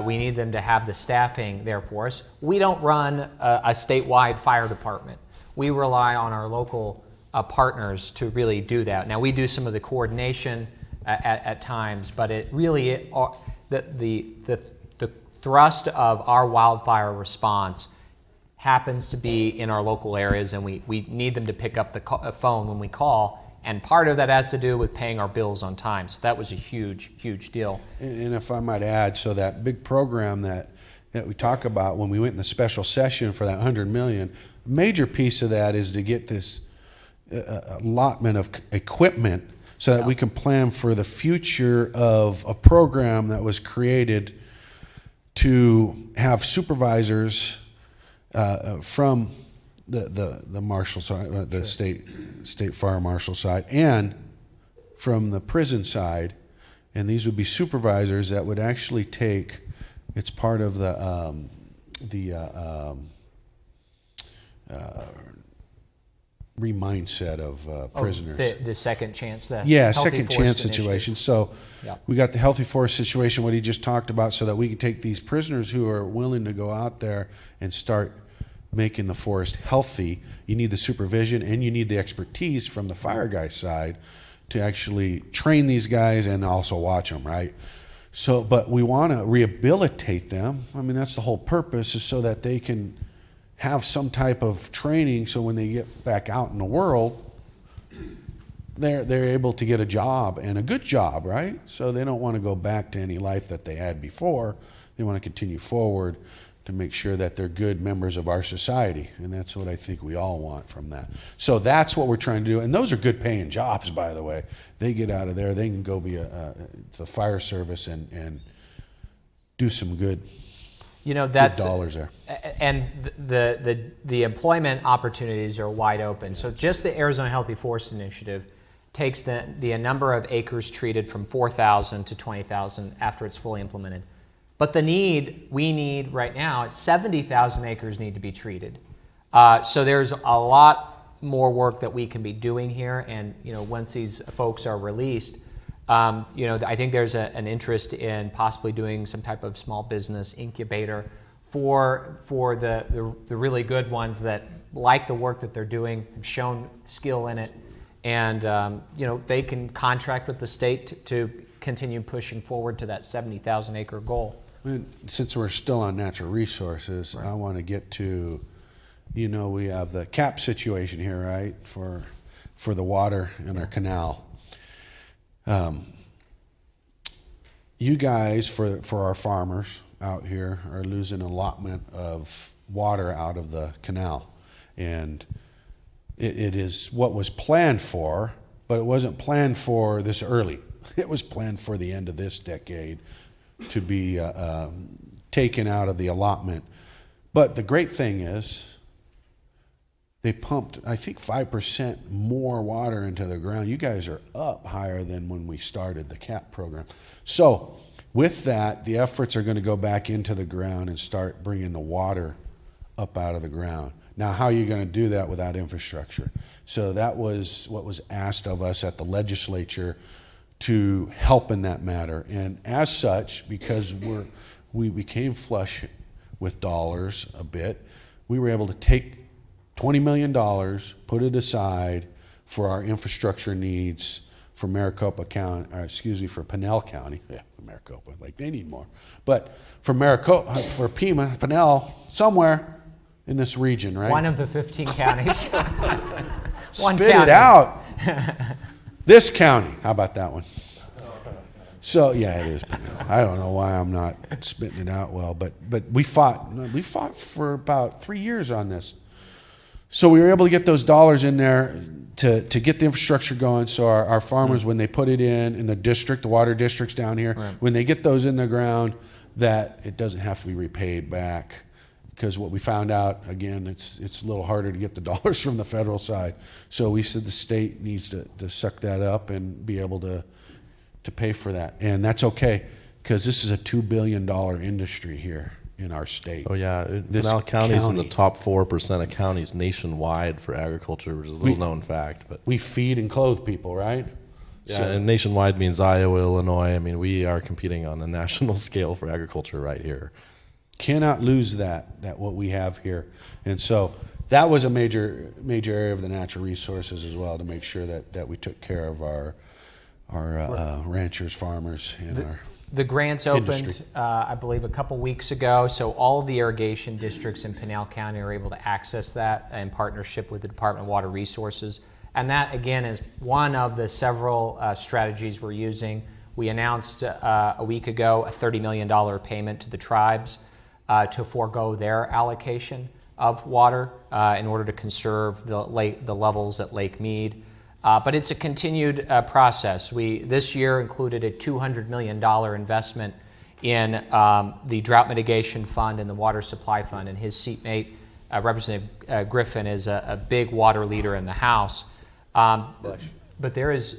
We need them to have the staffing there for us. We don't run a statewide fire department. We rely on our local partners to really do that. Now, we do some of the coordination at times, but it really the thrust of our wildfire response happens to be in our local areas, and we need them to pick up the phone when we call, and part of that has to do with paying our bills on time. So that was a huge deal.
And if I might add, so that big program that we talk about when we went in the special session for that $100 million, a major piece of that is to get this allotment of equipment so that we can plan for the future of a program that was created to have supervisors from the marshal side, the state fire marshal side, and from the prison side, and these would be supervisors that would actually take. It's part of the re-mindset of prisoners.
The second chance,
second chance situation. So we got the healthy force situation, what he just talked about, so that we can take these prisoners who are willing to go out there and start making the forest healthy. You need the supervision and you need the expertise from the fire guy side to actually train these guys and also watch them, right? So, but we want to rehabilitate them. I mean, that's the whole purpose, is so that they can have some type of training, so when they get back out in the world, they're able to get a job, and a good job, right? So they don't want to go back to any life that they had before. They want to continue forward to make sure that they're good members of our society, and that's what I think we all want from that. So that's what we're trying to do, and those are good paying jobs, by the way. They get out of there, they can go be the fire service and do some good.
That's
dollars there,
and the employment opportunities are wide open. So just the Arizona Healthy Forest Initiative takes the number of acres treated from 4,000 to 20,000 after it's fully implemented. But we need right now, 70,000 acres need to be treated. So there's a lot more work that we can be doing here, and once these folks are released. I think there's an interest in possibly doing some type of small business incubator for the really good ones that like the work that they're doing, have shown skill in it, and they can contract with the state to continue pushing forward to that 70,000 acre goal.
Since we're still on natural resources, right. I want to get to, we have the cap situation here, right, for the water in our canal. You guys, for our farmers out here, are losing allotment of water out of the canal, and it is what was planned for, but it wasn't planned for this early. It was planned for the end of this decade to be taken out of the allotment. But the great thing is, they pumped, I think, 5% more water into the ground. You guys are up higher than when we started the CAP program. So with that, the efforts are going to go back into the ground and start bringing the water up out of the ground. Now, how are you going to do that without infrastructure? So that was what was asked of us at the legislature to help in that matter. And as such, because we became flush with dollars a bit, we were able to take $20 million, put it aside for our infrastructure needs for Maricopa County, for Pinell County. Yeah, Maricopa, like they need more. But for Maricopa, for Pima, Pinell, somewhere in this region, right?
One of the 15 counties.
Spit it out. This county, how about that one? So yeah, it is Pinell. I don't know why I'm not spitting it out well, but we fought for about 3 years on this. So we were able to get those dollars in there to get the infrastructure going. So our farmers, when they put it in the district, the water districts down here, when they get those in the ground, that it doesn't have to be repaid back. Because what we found out, again, it's a little harder to get the dollars from the federal side. So we said the state needs to suck that up and be able to pay for that. And that's okay, because this is a $2 billion industry here in our state.
Oh yeah, Pinell County's in the top 4% of counties nationwide for agriculture, which is a little known fact. But
we feed and clothe people, right?
Yeah, and nationwide means Iowa, Illinois. I mean, we are competing on a national scale for agriculture right here.
Cannot lose that what we have here. And so that was a major area of the natural resources as well, to make sure that we took care of our ranchers, farmers, and our
The grants opened, I believe, a couple weeks ago, so all of the irrigation districts in Pinell County are able to access that in partnership with the Department of Water Resources. And that, again, is one of the several strategies we're using. We announced a week ago a $30 million payment to the tribes to forego their allocation of water in order to conserve the levels at Lake Mead. But it's a continued process. We this year included a $200 million investment in the Drought Mitigation Fund and the Water Supply Fund, and his seatmate, Representative Griffin, is a big water leader in the House. But there's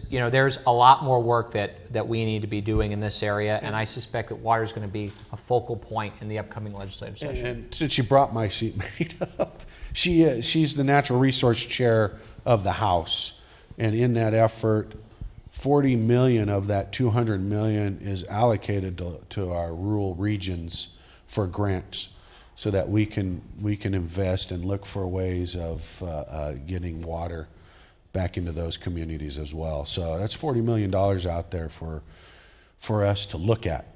a lot more work that we need to be doing in this area, and I suspect that water is going to be a focal point in the upcoming legislative session.
And since you brought my seatmate up, she's the Natural Resource Chair of the House, and in that effort, $40 million of that $200 million is allocated to our rural regions for grants, so that we can invest and look for ways of getting water back into those communities as well. So that's $40 million out there for us to look at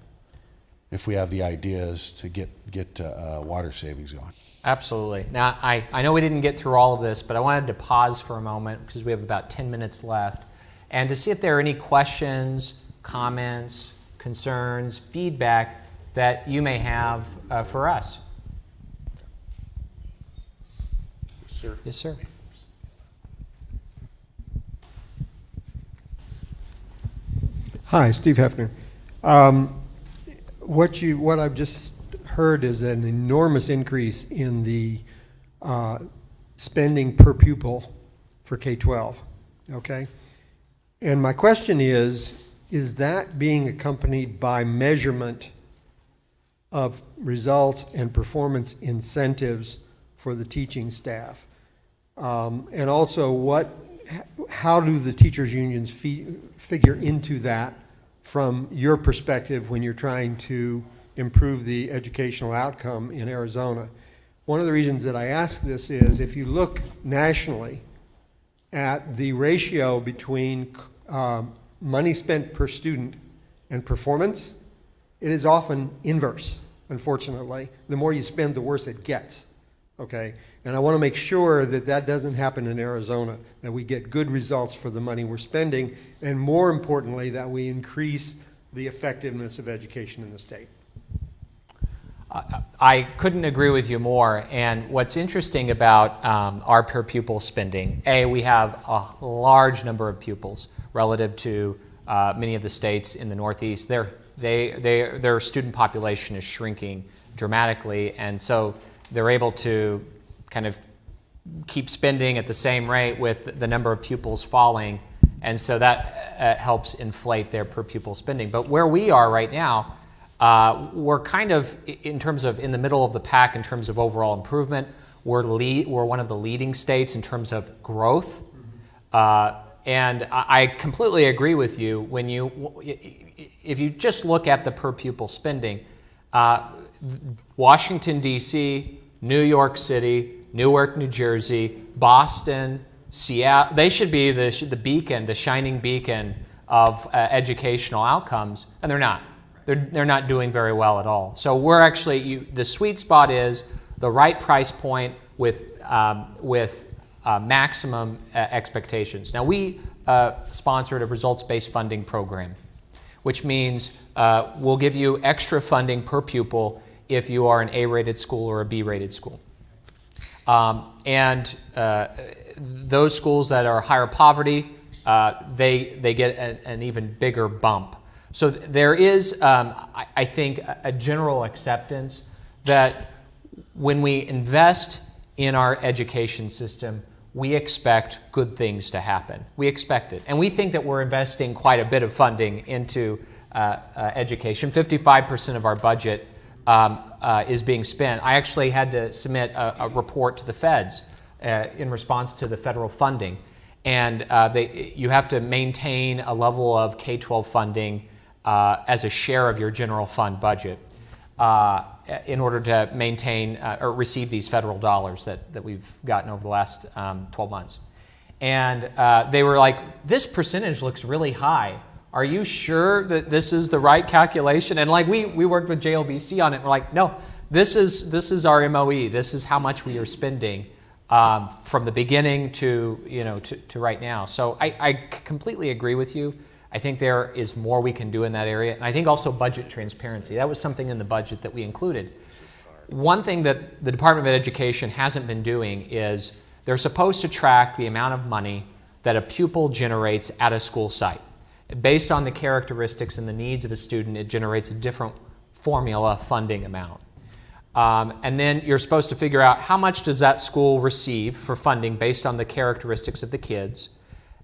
if we have the ideas to get water savings going.
Absolutely. Now, I know we didn't get through all of this, but I wanted to pause for a moment because we have about 10 minutes left, and to see if there are any questions, comments, concerns, feedback that you may have for us.
Sir.
Yes, sir.
Hi, Steve Hefner. What I've just heard is an enormous increase in the spending per pupil for K-12, okay? And my question is that being accompanied by measurement of results and performance incentives for the teaching staff? And also, how do the teachers' unions figure into that from your perspective when you're trying to improve the educational outcome in Arizona? One of the reasons that I ask this is, if you look nationally at the ratio between money spent per student and performance, it is often inverse, unfortunately. The more you spend, the worse it gets, okay? And I want to make sure that that doesn't happen in Arizona, that we get good results for the money we're spending, and more importantly, that we increase the effectiveness of education in the state.
I couldn't agree with you more. And what's interesting about our per pupil spending, we have a large number of pupils relative to many of the states in the Northeast. Their student population is shrinking dramatically, and so they're able to kind of keep spending at the same rate with the number of pupils falling, and so that helps inflate their per pupil spending. But where we are right now, we're kind of in terms of in the middle of the pack in terms of overall improvement. We're one of the leading states in terms of growth, and I completely agree with you when if you just look at the per pupil spending. Washington, D.C., New York City, Newark, New Jersey, Boston, Seattle, they should be the beacon, the shining beacon of educational outcomes, and they're not. They're not doing very well at all. So we're actually, the sweet spot is the right price point with maximum expectations. Now we sponsored a results-based funding program, which means we'll give you extra funding per pupil if you are an A-rated school or a B-rated school. And those schools that are higher poverty, they get an even bigger bump. So there is, I think, a general acceptance that when we invest in our education system, we expect good things to happen. We expect it. And we think that we're investing quite a bit of funding into education. 55% of our budget is being spent. I actually had to submit a report to the feds in response to the federal funding. And you have to maintain a level of K-12 funding as a share of your general fund budget in order to maintain or receive these federal dollars that we've gotten over the last 12 months. And they were like, this percentage looks really high. Are you sure that this is the right calculation? And like we worked with JLBC on it. We're like, no, this is our MOE. This is how much we are spending from the beginning to right now. So I completely agree with you. I think there is more we can do in that area. And I think also budget transparency. That was something in the budget that we included. One thing that the Department of Education hasn't been doing is they're supposed to track the amount of money that a pupil generates at a school site. Based on the characteristics and the needs of a student, it generates a different formula funding amount. And then you're supposed to figure out how much does that school receive for funding based on the characteristics of the kids.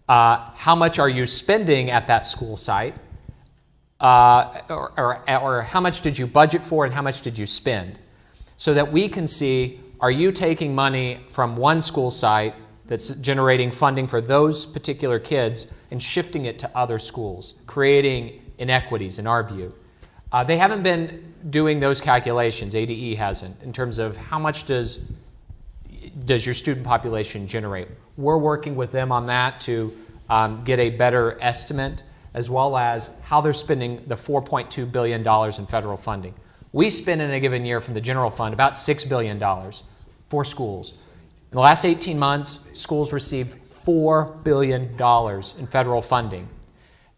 How much are you spending at that school site, or how much did you budget for and how much did you spend, so that we can see, are you taking money from one school site that's generating funding for those particular kids and shifting it to other schools, creating inequities in our view. They haven't been doing those calculations, ADE hasn't, in terms of how much does your student population generate. We're working with them on that to get a better estimate, as well as how they're spending the $4.2 billion in federal funding. We spend in a given year from the general fund about $6 billion for schools. In the last 18 months, schools received $4 billion in federal funding.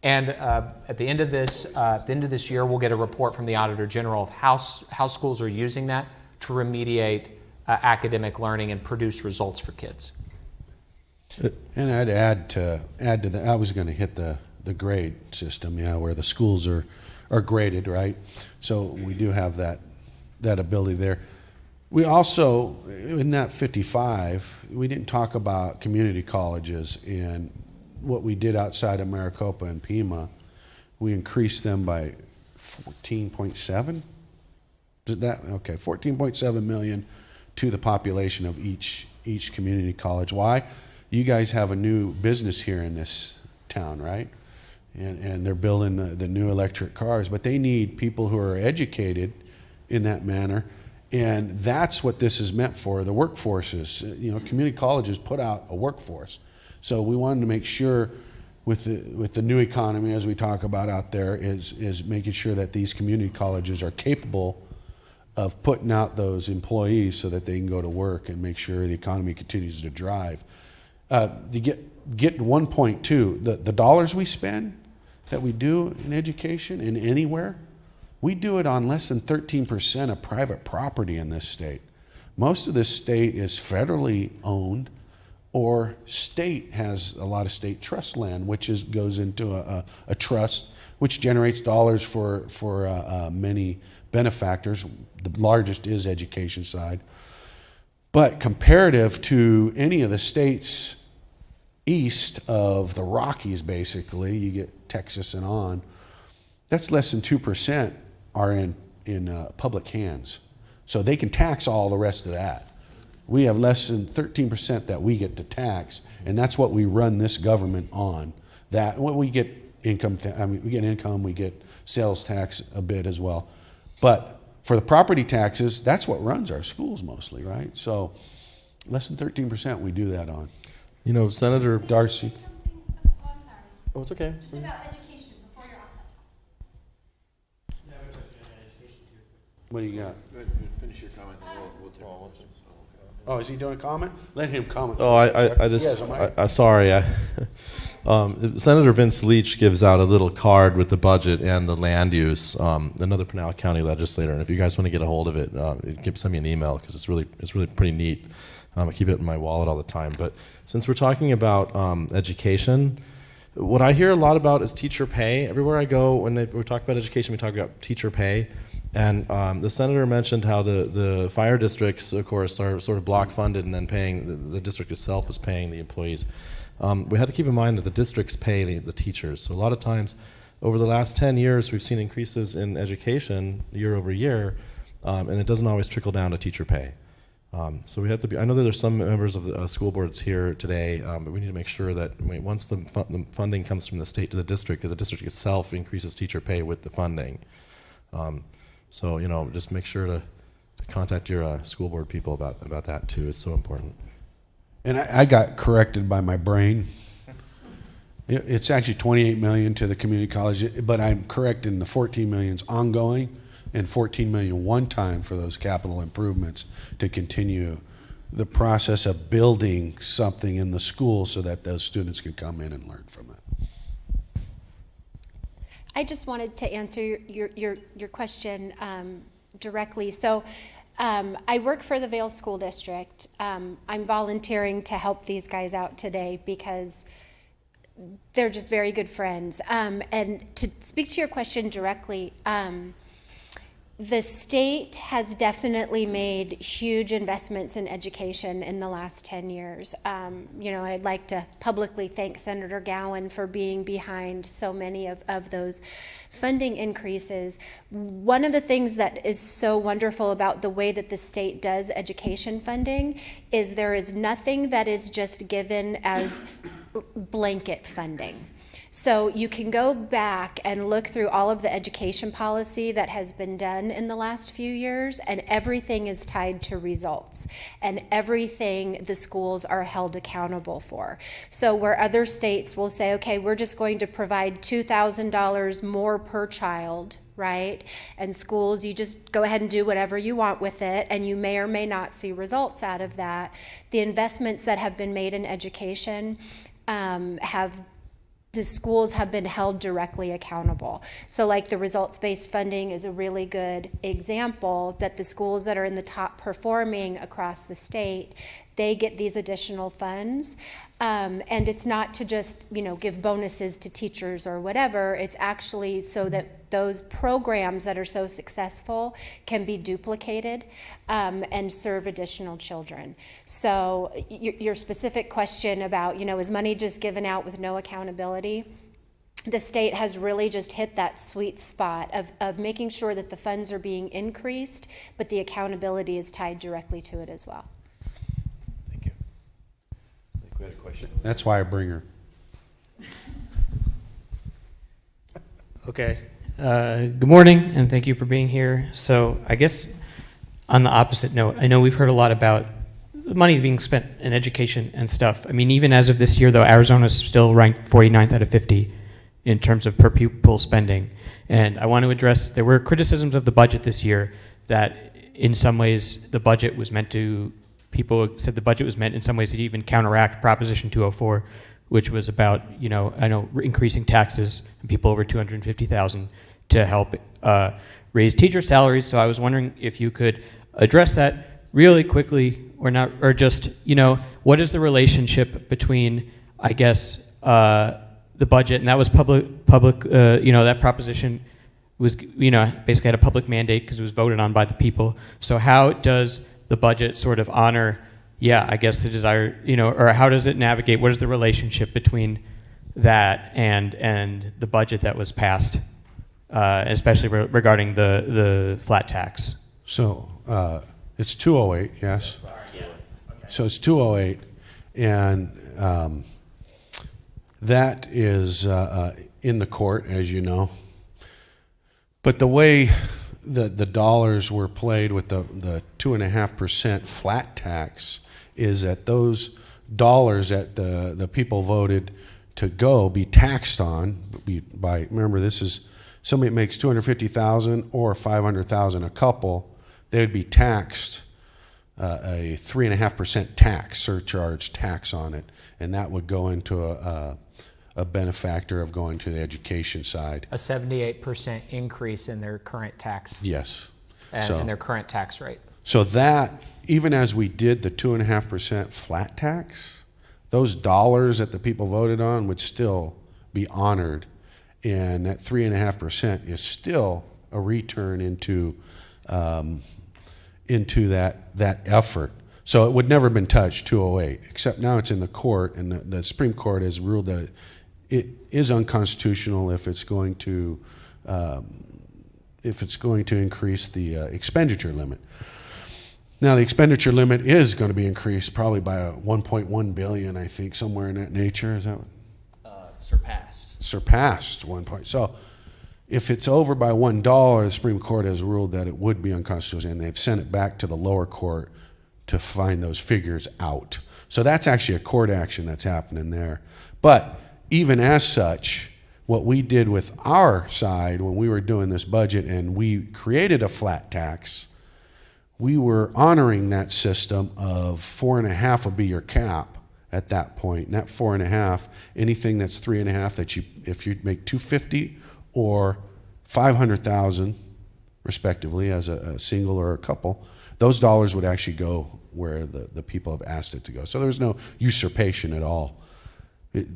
And at the end of this year, we'll get a report from the Auditor General of how schools are using that to remediate academic learning and produce results for kids.
And I'd add to that. I was going to hit the grade system, where the schools are graded, right? So we do have that ability there. We also, in that 55, we didn't talk about community colleges and what we did outside of Maricopa and Pima. We increased them by 14.7. Did that? Okay, 14.7 million to the population of each community college. Why? You guys have a new business here in this town, right? And they're building the new electric cars, but they need people who are educated in that manner. And that's what this is meant for, the workforces. Community colleges put out a workforce. So we wanted to make sure with the new economy, as we talk about out there, is making sure that these community colleges are capable of putting out those employees so that they can go to work and make sure the economy continues to drive. To get 1.2, the dollars we spend that we do in education in anywhere, we do it on less than 13% of private property in this state. Most of this state is federally owned, or state has a lot of state trust land, which goes into a trust, which generates dollars for many benefactors. The largest is education side. But comparative to any of the states east of the Rockies, basically, you get Texas and on, that's less than 2% are in public hands. So they can tax all the rest of that. We have less than 13% that we get to tax, and that's what we run this government on. That what we get income, we get income, we get sales tax a bit as well. But for the property taxes, that's what runs our schools mostly, right? So less than 13% we do that on.
You know, Senator
Darcy.
Oh, it's okay.
Just about education before you're off that.
What do you got?
Go ahead, finish your comment and we'll take
Oh, is he doing a comment? Let him comment.
Oh, sorry. Senator Vince Leach gives out a little card with the budget and the land use. Another Pinal County legislator, and if you guys want to get a hold of it, send me an email because it's really pretty neat. I keep it in my wallet all the time. But since we're talking about education, what I hear a lot about is teacher pay. Everywhere I go, when we talk about education, we talk about teacher pay. And the senator mentioned how the fire districts, of course, are sort of block funded and then paying, the district itself is paying the employees. We have to keep in mind that the districts pay the teachers. So a lot of times, over the last 10 years, we've seen increases in education year over year, and it doesn't always trickle down to teacher pay. So we have to be, I know that there's some members of the school boards here today, but we need to make sure that once the funding comes from the state to the district, that the district itself increases teacher pay with the funding. So, you know, just make sure to contact your school board people about that too. It's so important.
And I got corrected by my brain. It's actually 28 million to the community college, but I'm correcting the 14 million's ongoing and 14 million one time for those capital improvements to continue the process of building something in the school so that those students can come in and learn from it.
I just wanted to answer your question directly. So I work for the Vail School District. I'm volunteering to help these guys out today because they're just very good friends. And to speak to your question directly, the state has definitely made huge investments in education in the last 10 years. You know, I'd like to publicly thank Senator Gowan for being behind so many of those funding increases. One of the things that is so wonderful about the way that the state does education funding is there is nothing that is just given as blanket funding. So you can go back and look through all of the education policy that has been done in the last few years, and everything is tied to results, and everything the schools are held accountable for. So where other states will say, okay, we're just going to provide $2,000 more per child, right? And schools, you just go ahead and do whatever you want with it, and you may or may not see results out of that. The investments that have been made in education the schools have been held directly accountable. So like the results-based funding is a really good example that the schools that are in the top performing across the state, they get these additional funds. And it's not to just, you know, give bonuses to teachers or whatever. It's actually so that those programs that are so successful can be duplicated and serve additional children. So your specific question about, you know, is money just given out with no accountability? The state has really just hit that sweet spot of making sure that the funds are being increased, but the accountability is tied directly to it as well.
We had a question.
That's why I bring her.
Okay. Good morning, and thank you for being here. So I guess on the opposite note, I know we've heard a lot about the money being spent in education and stuff. I mean, even as of this year, though, Arizona is still ranked 49th out of 50 in terms of per pupil spending. And I want to address, there were criticisms of the budget this year that in some ways the budget was meant to, people said the budget was meant in some ways to even counteract Proposition 204, which was about, you know, I know increasing taxes on people over 250,000 to help raise teacher salaries. So I was wondering if you could address that really quickly or not, or just, you know, what is the relationship between, I guess, the budget, and that was public, you know, that proposition was, you know, basically had a public mandate because it was voted on by the people. So how does the budget sort of honor, I guess the desire, or how does it navigate? What is the relationship between that and the budget that was passed, especially regarding the flat tax?
So it's 208, yes?
Yes. Okay.
So it's 208, and that is in the court, as you know. But the way the dollars were played with the 2.5% flat tax is that those dollars that the people voted to be taxed on by, remember, this is somebody that makes $250,000 or $500,000 a couple, they would be taxed a 3.5% tax, surcharge tax on it, and that would go into a benefactor of going to the education side.
A 78% increase in their current tax.
Yes.
And their current tax rate.
So that, even as we did the 2.5% flat tax, those dollars that the people voted on would still be honored, and that 3.5% is still a return into that effort. So it would never have been touched, 208, except now it's in the court, and the Supreme Court has ruled that it is unconstitutional if it's going to increase the expenditure limit. Now the expenditure limit is going to be increased probably by 1.1 billion, I think, somewhere in that nature. Is that surpassed 1 point? So if it's over by $1, the Supreme Court has ruled that it would be unconstitutional, and they've sent it back to the lower court to find those figures out. So that's actually a court action that's happening there. But even as such, what we did with our side when we were doing this budget and we created a flat tax, we were honoring that system of 4.5 would be your cap at that point. And that 4.5, anything that's 3.5 that if you make 250 or 500,000 respectively as a single or a couple, those dollars would actually go where the people have asked it to go. So there's no usurpation at all. The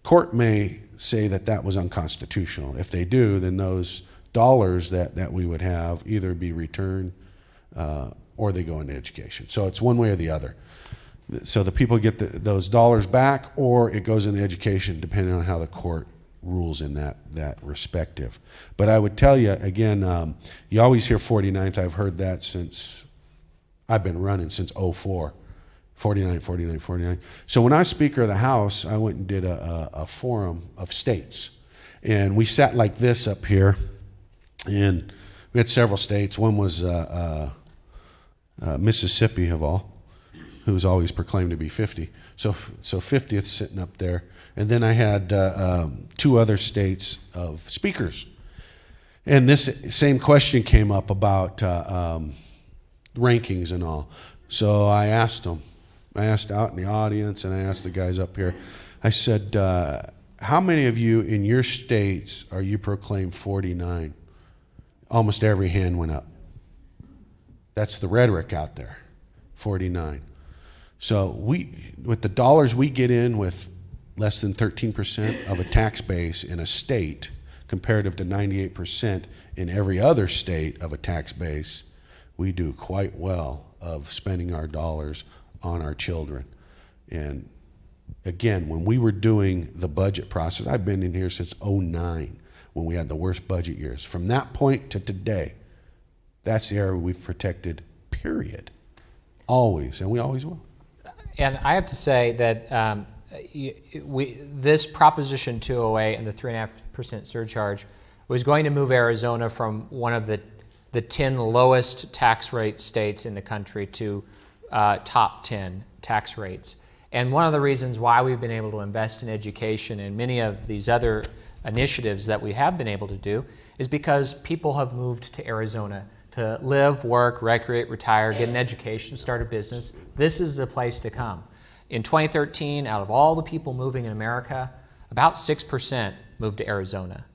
court may say that was unconstitutional. If they do, then those dollars that we would have either be returned or they go into education. So it's one way or the other. So the people get those dollars back, or it goes into education, depending on how the court rules in that respective. But I would tell you, again, you always hear 49th. I've heard that since I've been running, since 04. 49, 49, 49. So when I was Speaker of the House, I went and did a forum of states. And we sat like this up here, and we had several states. One was Mississippi, of all, who's always proclaimed to be 50. So 50th sitting up there. And then I had 2 other states of speakers. And this same question came up about rankings and all. So I asked them. I asked out in the audience, and I asked the guys up here. I said, how many of you in your states are you proclaimed 49? Almost every hand went up. That's the rhetoric out there, 49. So with the dollars we get in with less than 13% of a tax base in a state, comparative to 98% in every other state of a tax base, we do quite well of spending our dollars on our children. And again, when we were doing the budget process, I've been in here since 2009, when we had the worst budget years. From that point to today, that's the area we've protected, period. Always, and we always will.
And I have to say that this Proposition 208 and the 3.5% surcharge was going to move Arizona from one of the 10 lowest tax rate states in the country to top 10 tax rates. And one of the reasons why we've been able to invest in education and many of these other initiatives that we have been able to do is because people have moved to Arizona to live, work, recreate, retire, get an education, start a business. This is the place to come. In 2013, out of all the people moving in America, about 6% moved to Arizona.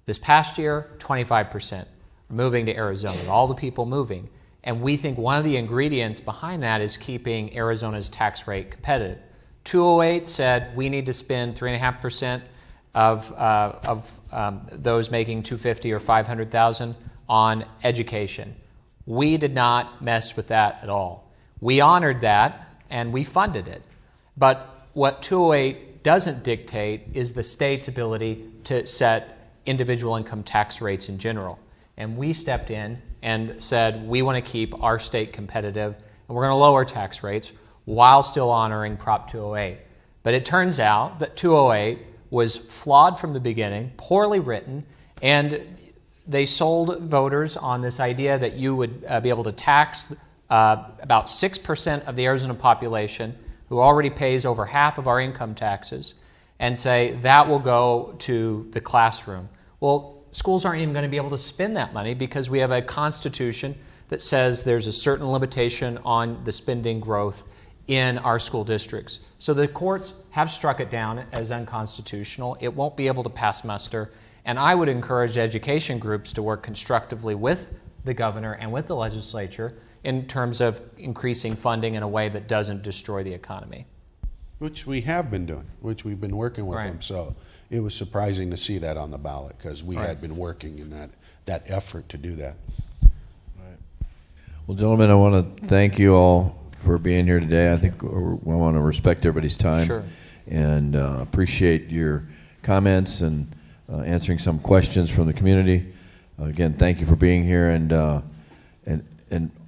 This past year, 25% are moving to Arizona, all the people moving. And we think one of the ingredients behind that is keeping Arizona's tax rate competitive. 208 said we need to spend 3.5% of those making 250 or 500,000 on education. We did not mess with that at all. We honored that, and we funded it. But what 208 doesn't dictate is the state's ability to set individual income tax rates in general. And we stepped in and said, we want to keep our state competitive, and we're going to lower tax rates while still honoring Prop 208. But it turns out that 208 was flawed from the beginning, poorly written, and they sold voters on this idea that you would be able to tax about 6% of the Arizona population, who already pays over half of our income taxes, and say that will go to the classroom. Well, schools aren't even going to be able to spend that money because we have a constitution that says there's a certain limitation on the spending growth in our school districts. So the courts have struck it down as unconstitutional. It won't be able to pass muster. And I would encourage education groups to work constructively with the governor and with the legislature in terms of increasing funding in a way that doesn't destroy the economy.
Which we have been doing, which we've been working with them. So it was surprising to see that on the ballot because we had been working in that effort to do that.
Well, gentlemen, I want to thank you all for being here today. I think we want to respect everybody's time.
Sure.
And appreciate your comments and answering some questions from the community. Again, thank you for being here, and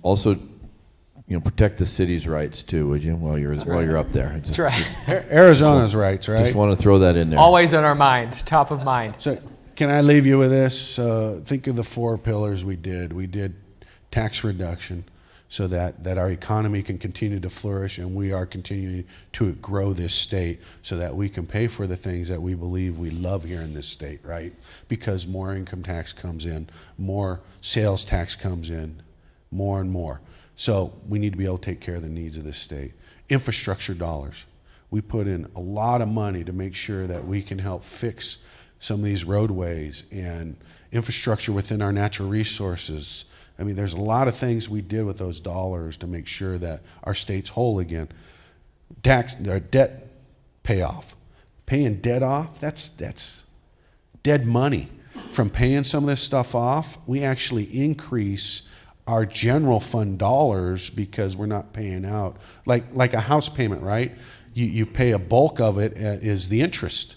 also, protect the city's rights too, would you? While you're up there.
That's right.
Arizona's rights, right?
Just want to throw that in there.
Always on our mind, top of mind.
So, can I leave you with this? Think of the 4 pillars we did. We did tax reduction, so that our economy can continue to flourish, and we are continuing to grow this state so that we can pay for the things that we believe we love here in this state, right? Because more income tax comes in, more sales tax comes in, more and more. So we need to be able to take care of the needs of this state. Infrastructure dollars. We put in a lot of money to make sure that we can help fix some of these roadways and infrastructure within our natural resources. I mean, there's a lot of things we did with those dollars to make sure that our state's whole again. Debt payoff. Paying debt off, that's dead money. From paying some of this stuff off, we actually increase our general fund dollars because we're not paying out. Like a house payment, right? You pay a bulk of it is the interest.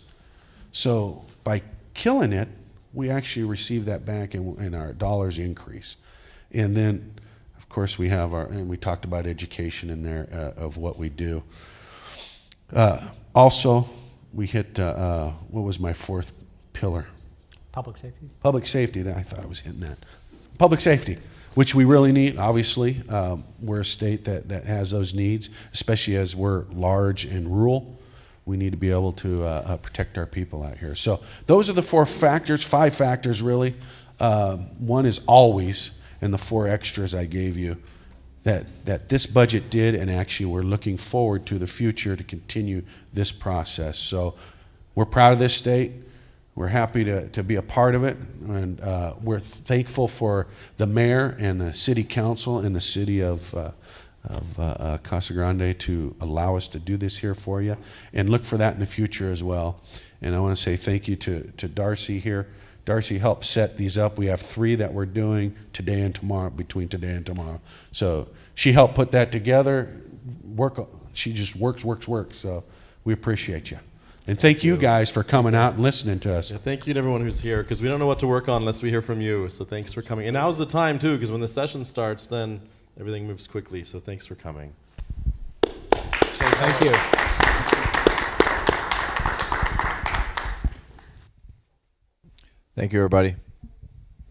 So by killing it, we actually receive that back and our dollars increase. And then, of course, we have and we talked about education in there of what we do. Also, we hit, what was my 4th pillar?
Public safety.
Public safety, I thought I was hitting that. Public safety, which we really need, obviously. We're a state that has those needs, especially as we're large and rural. We need to be able to protect our people out here. So those are the 5 factors really. One is always, and the 4 extras I gave you, that this budget did, and actually we're looking forward to the future to continue this process. So we're proud of this state. We're happy to be a part of it, and we're thankful for the mayor and the city council and the city of Casa Grande to allow us to do this here for you, and look for that in the future as well. And I want to say thank you to Darcy here. Darcy helped set these up. We have 3 that we're doing today and tomorrow, between today and tomorrow. So she helped put that together. She just works. So we appreciate you. And thank you guys for coming out and listening to us.
Yeah, thank you to everyone who's here, because we don't know what to work on unless we hear from you. So thanks for coming. And now's the time, too, because when the session starts, then everything moves quickly. So thanks for coming.
So thank you.
Thank you, everybody.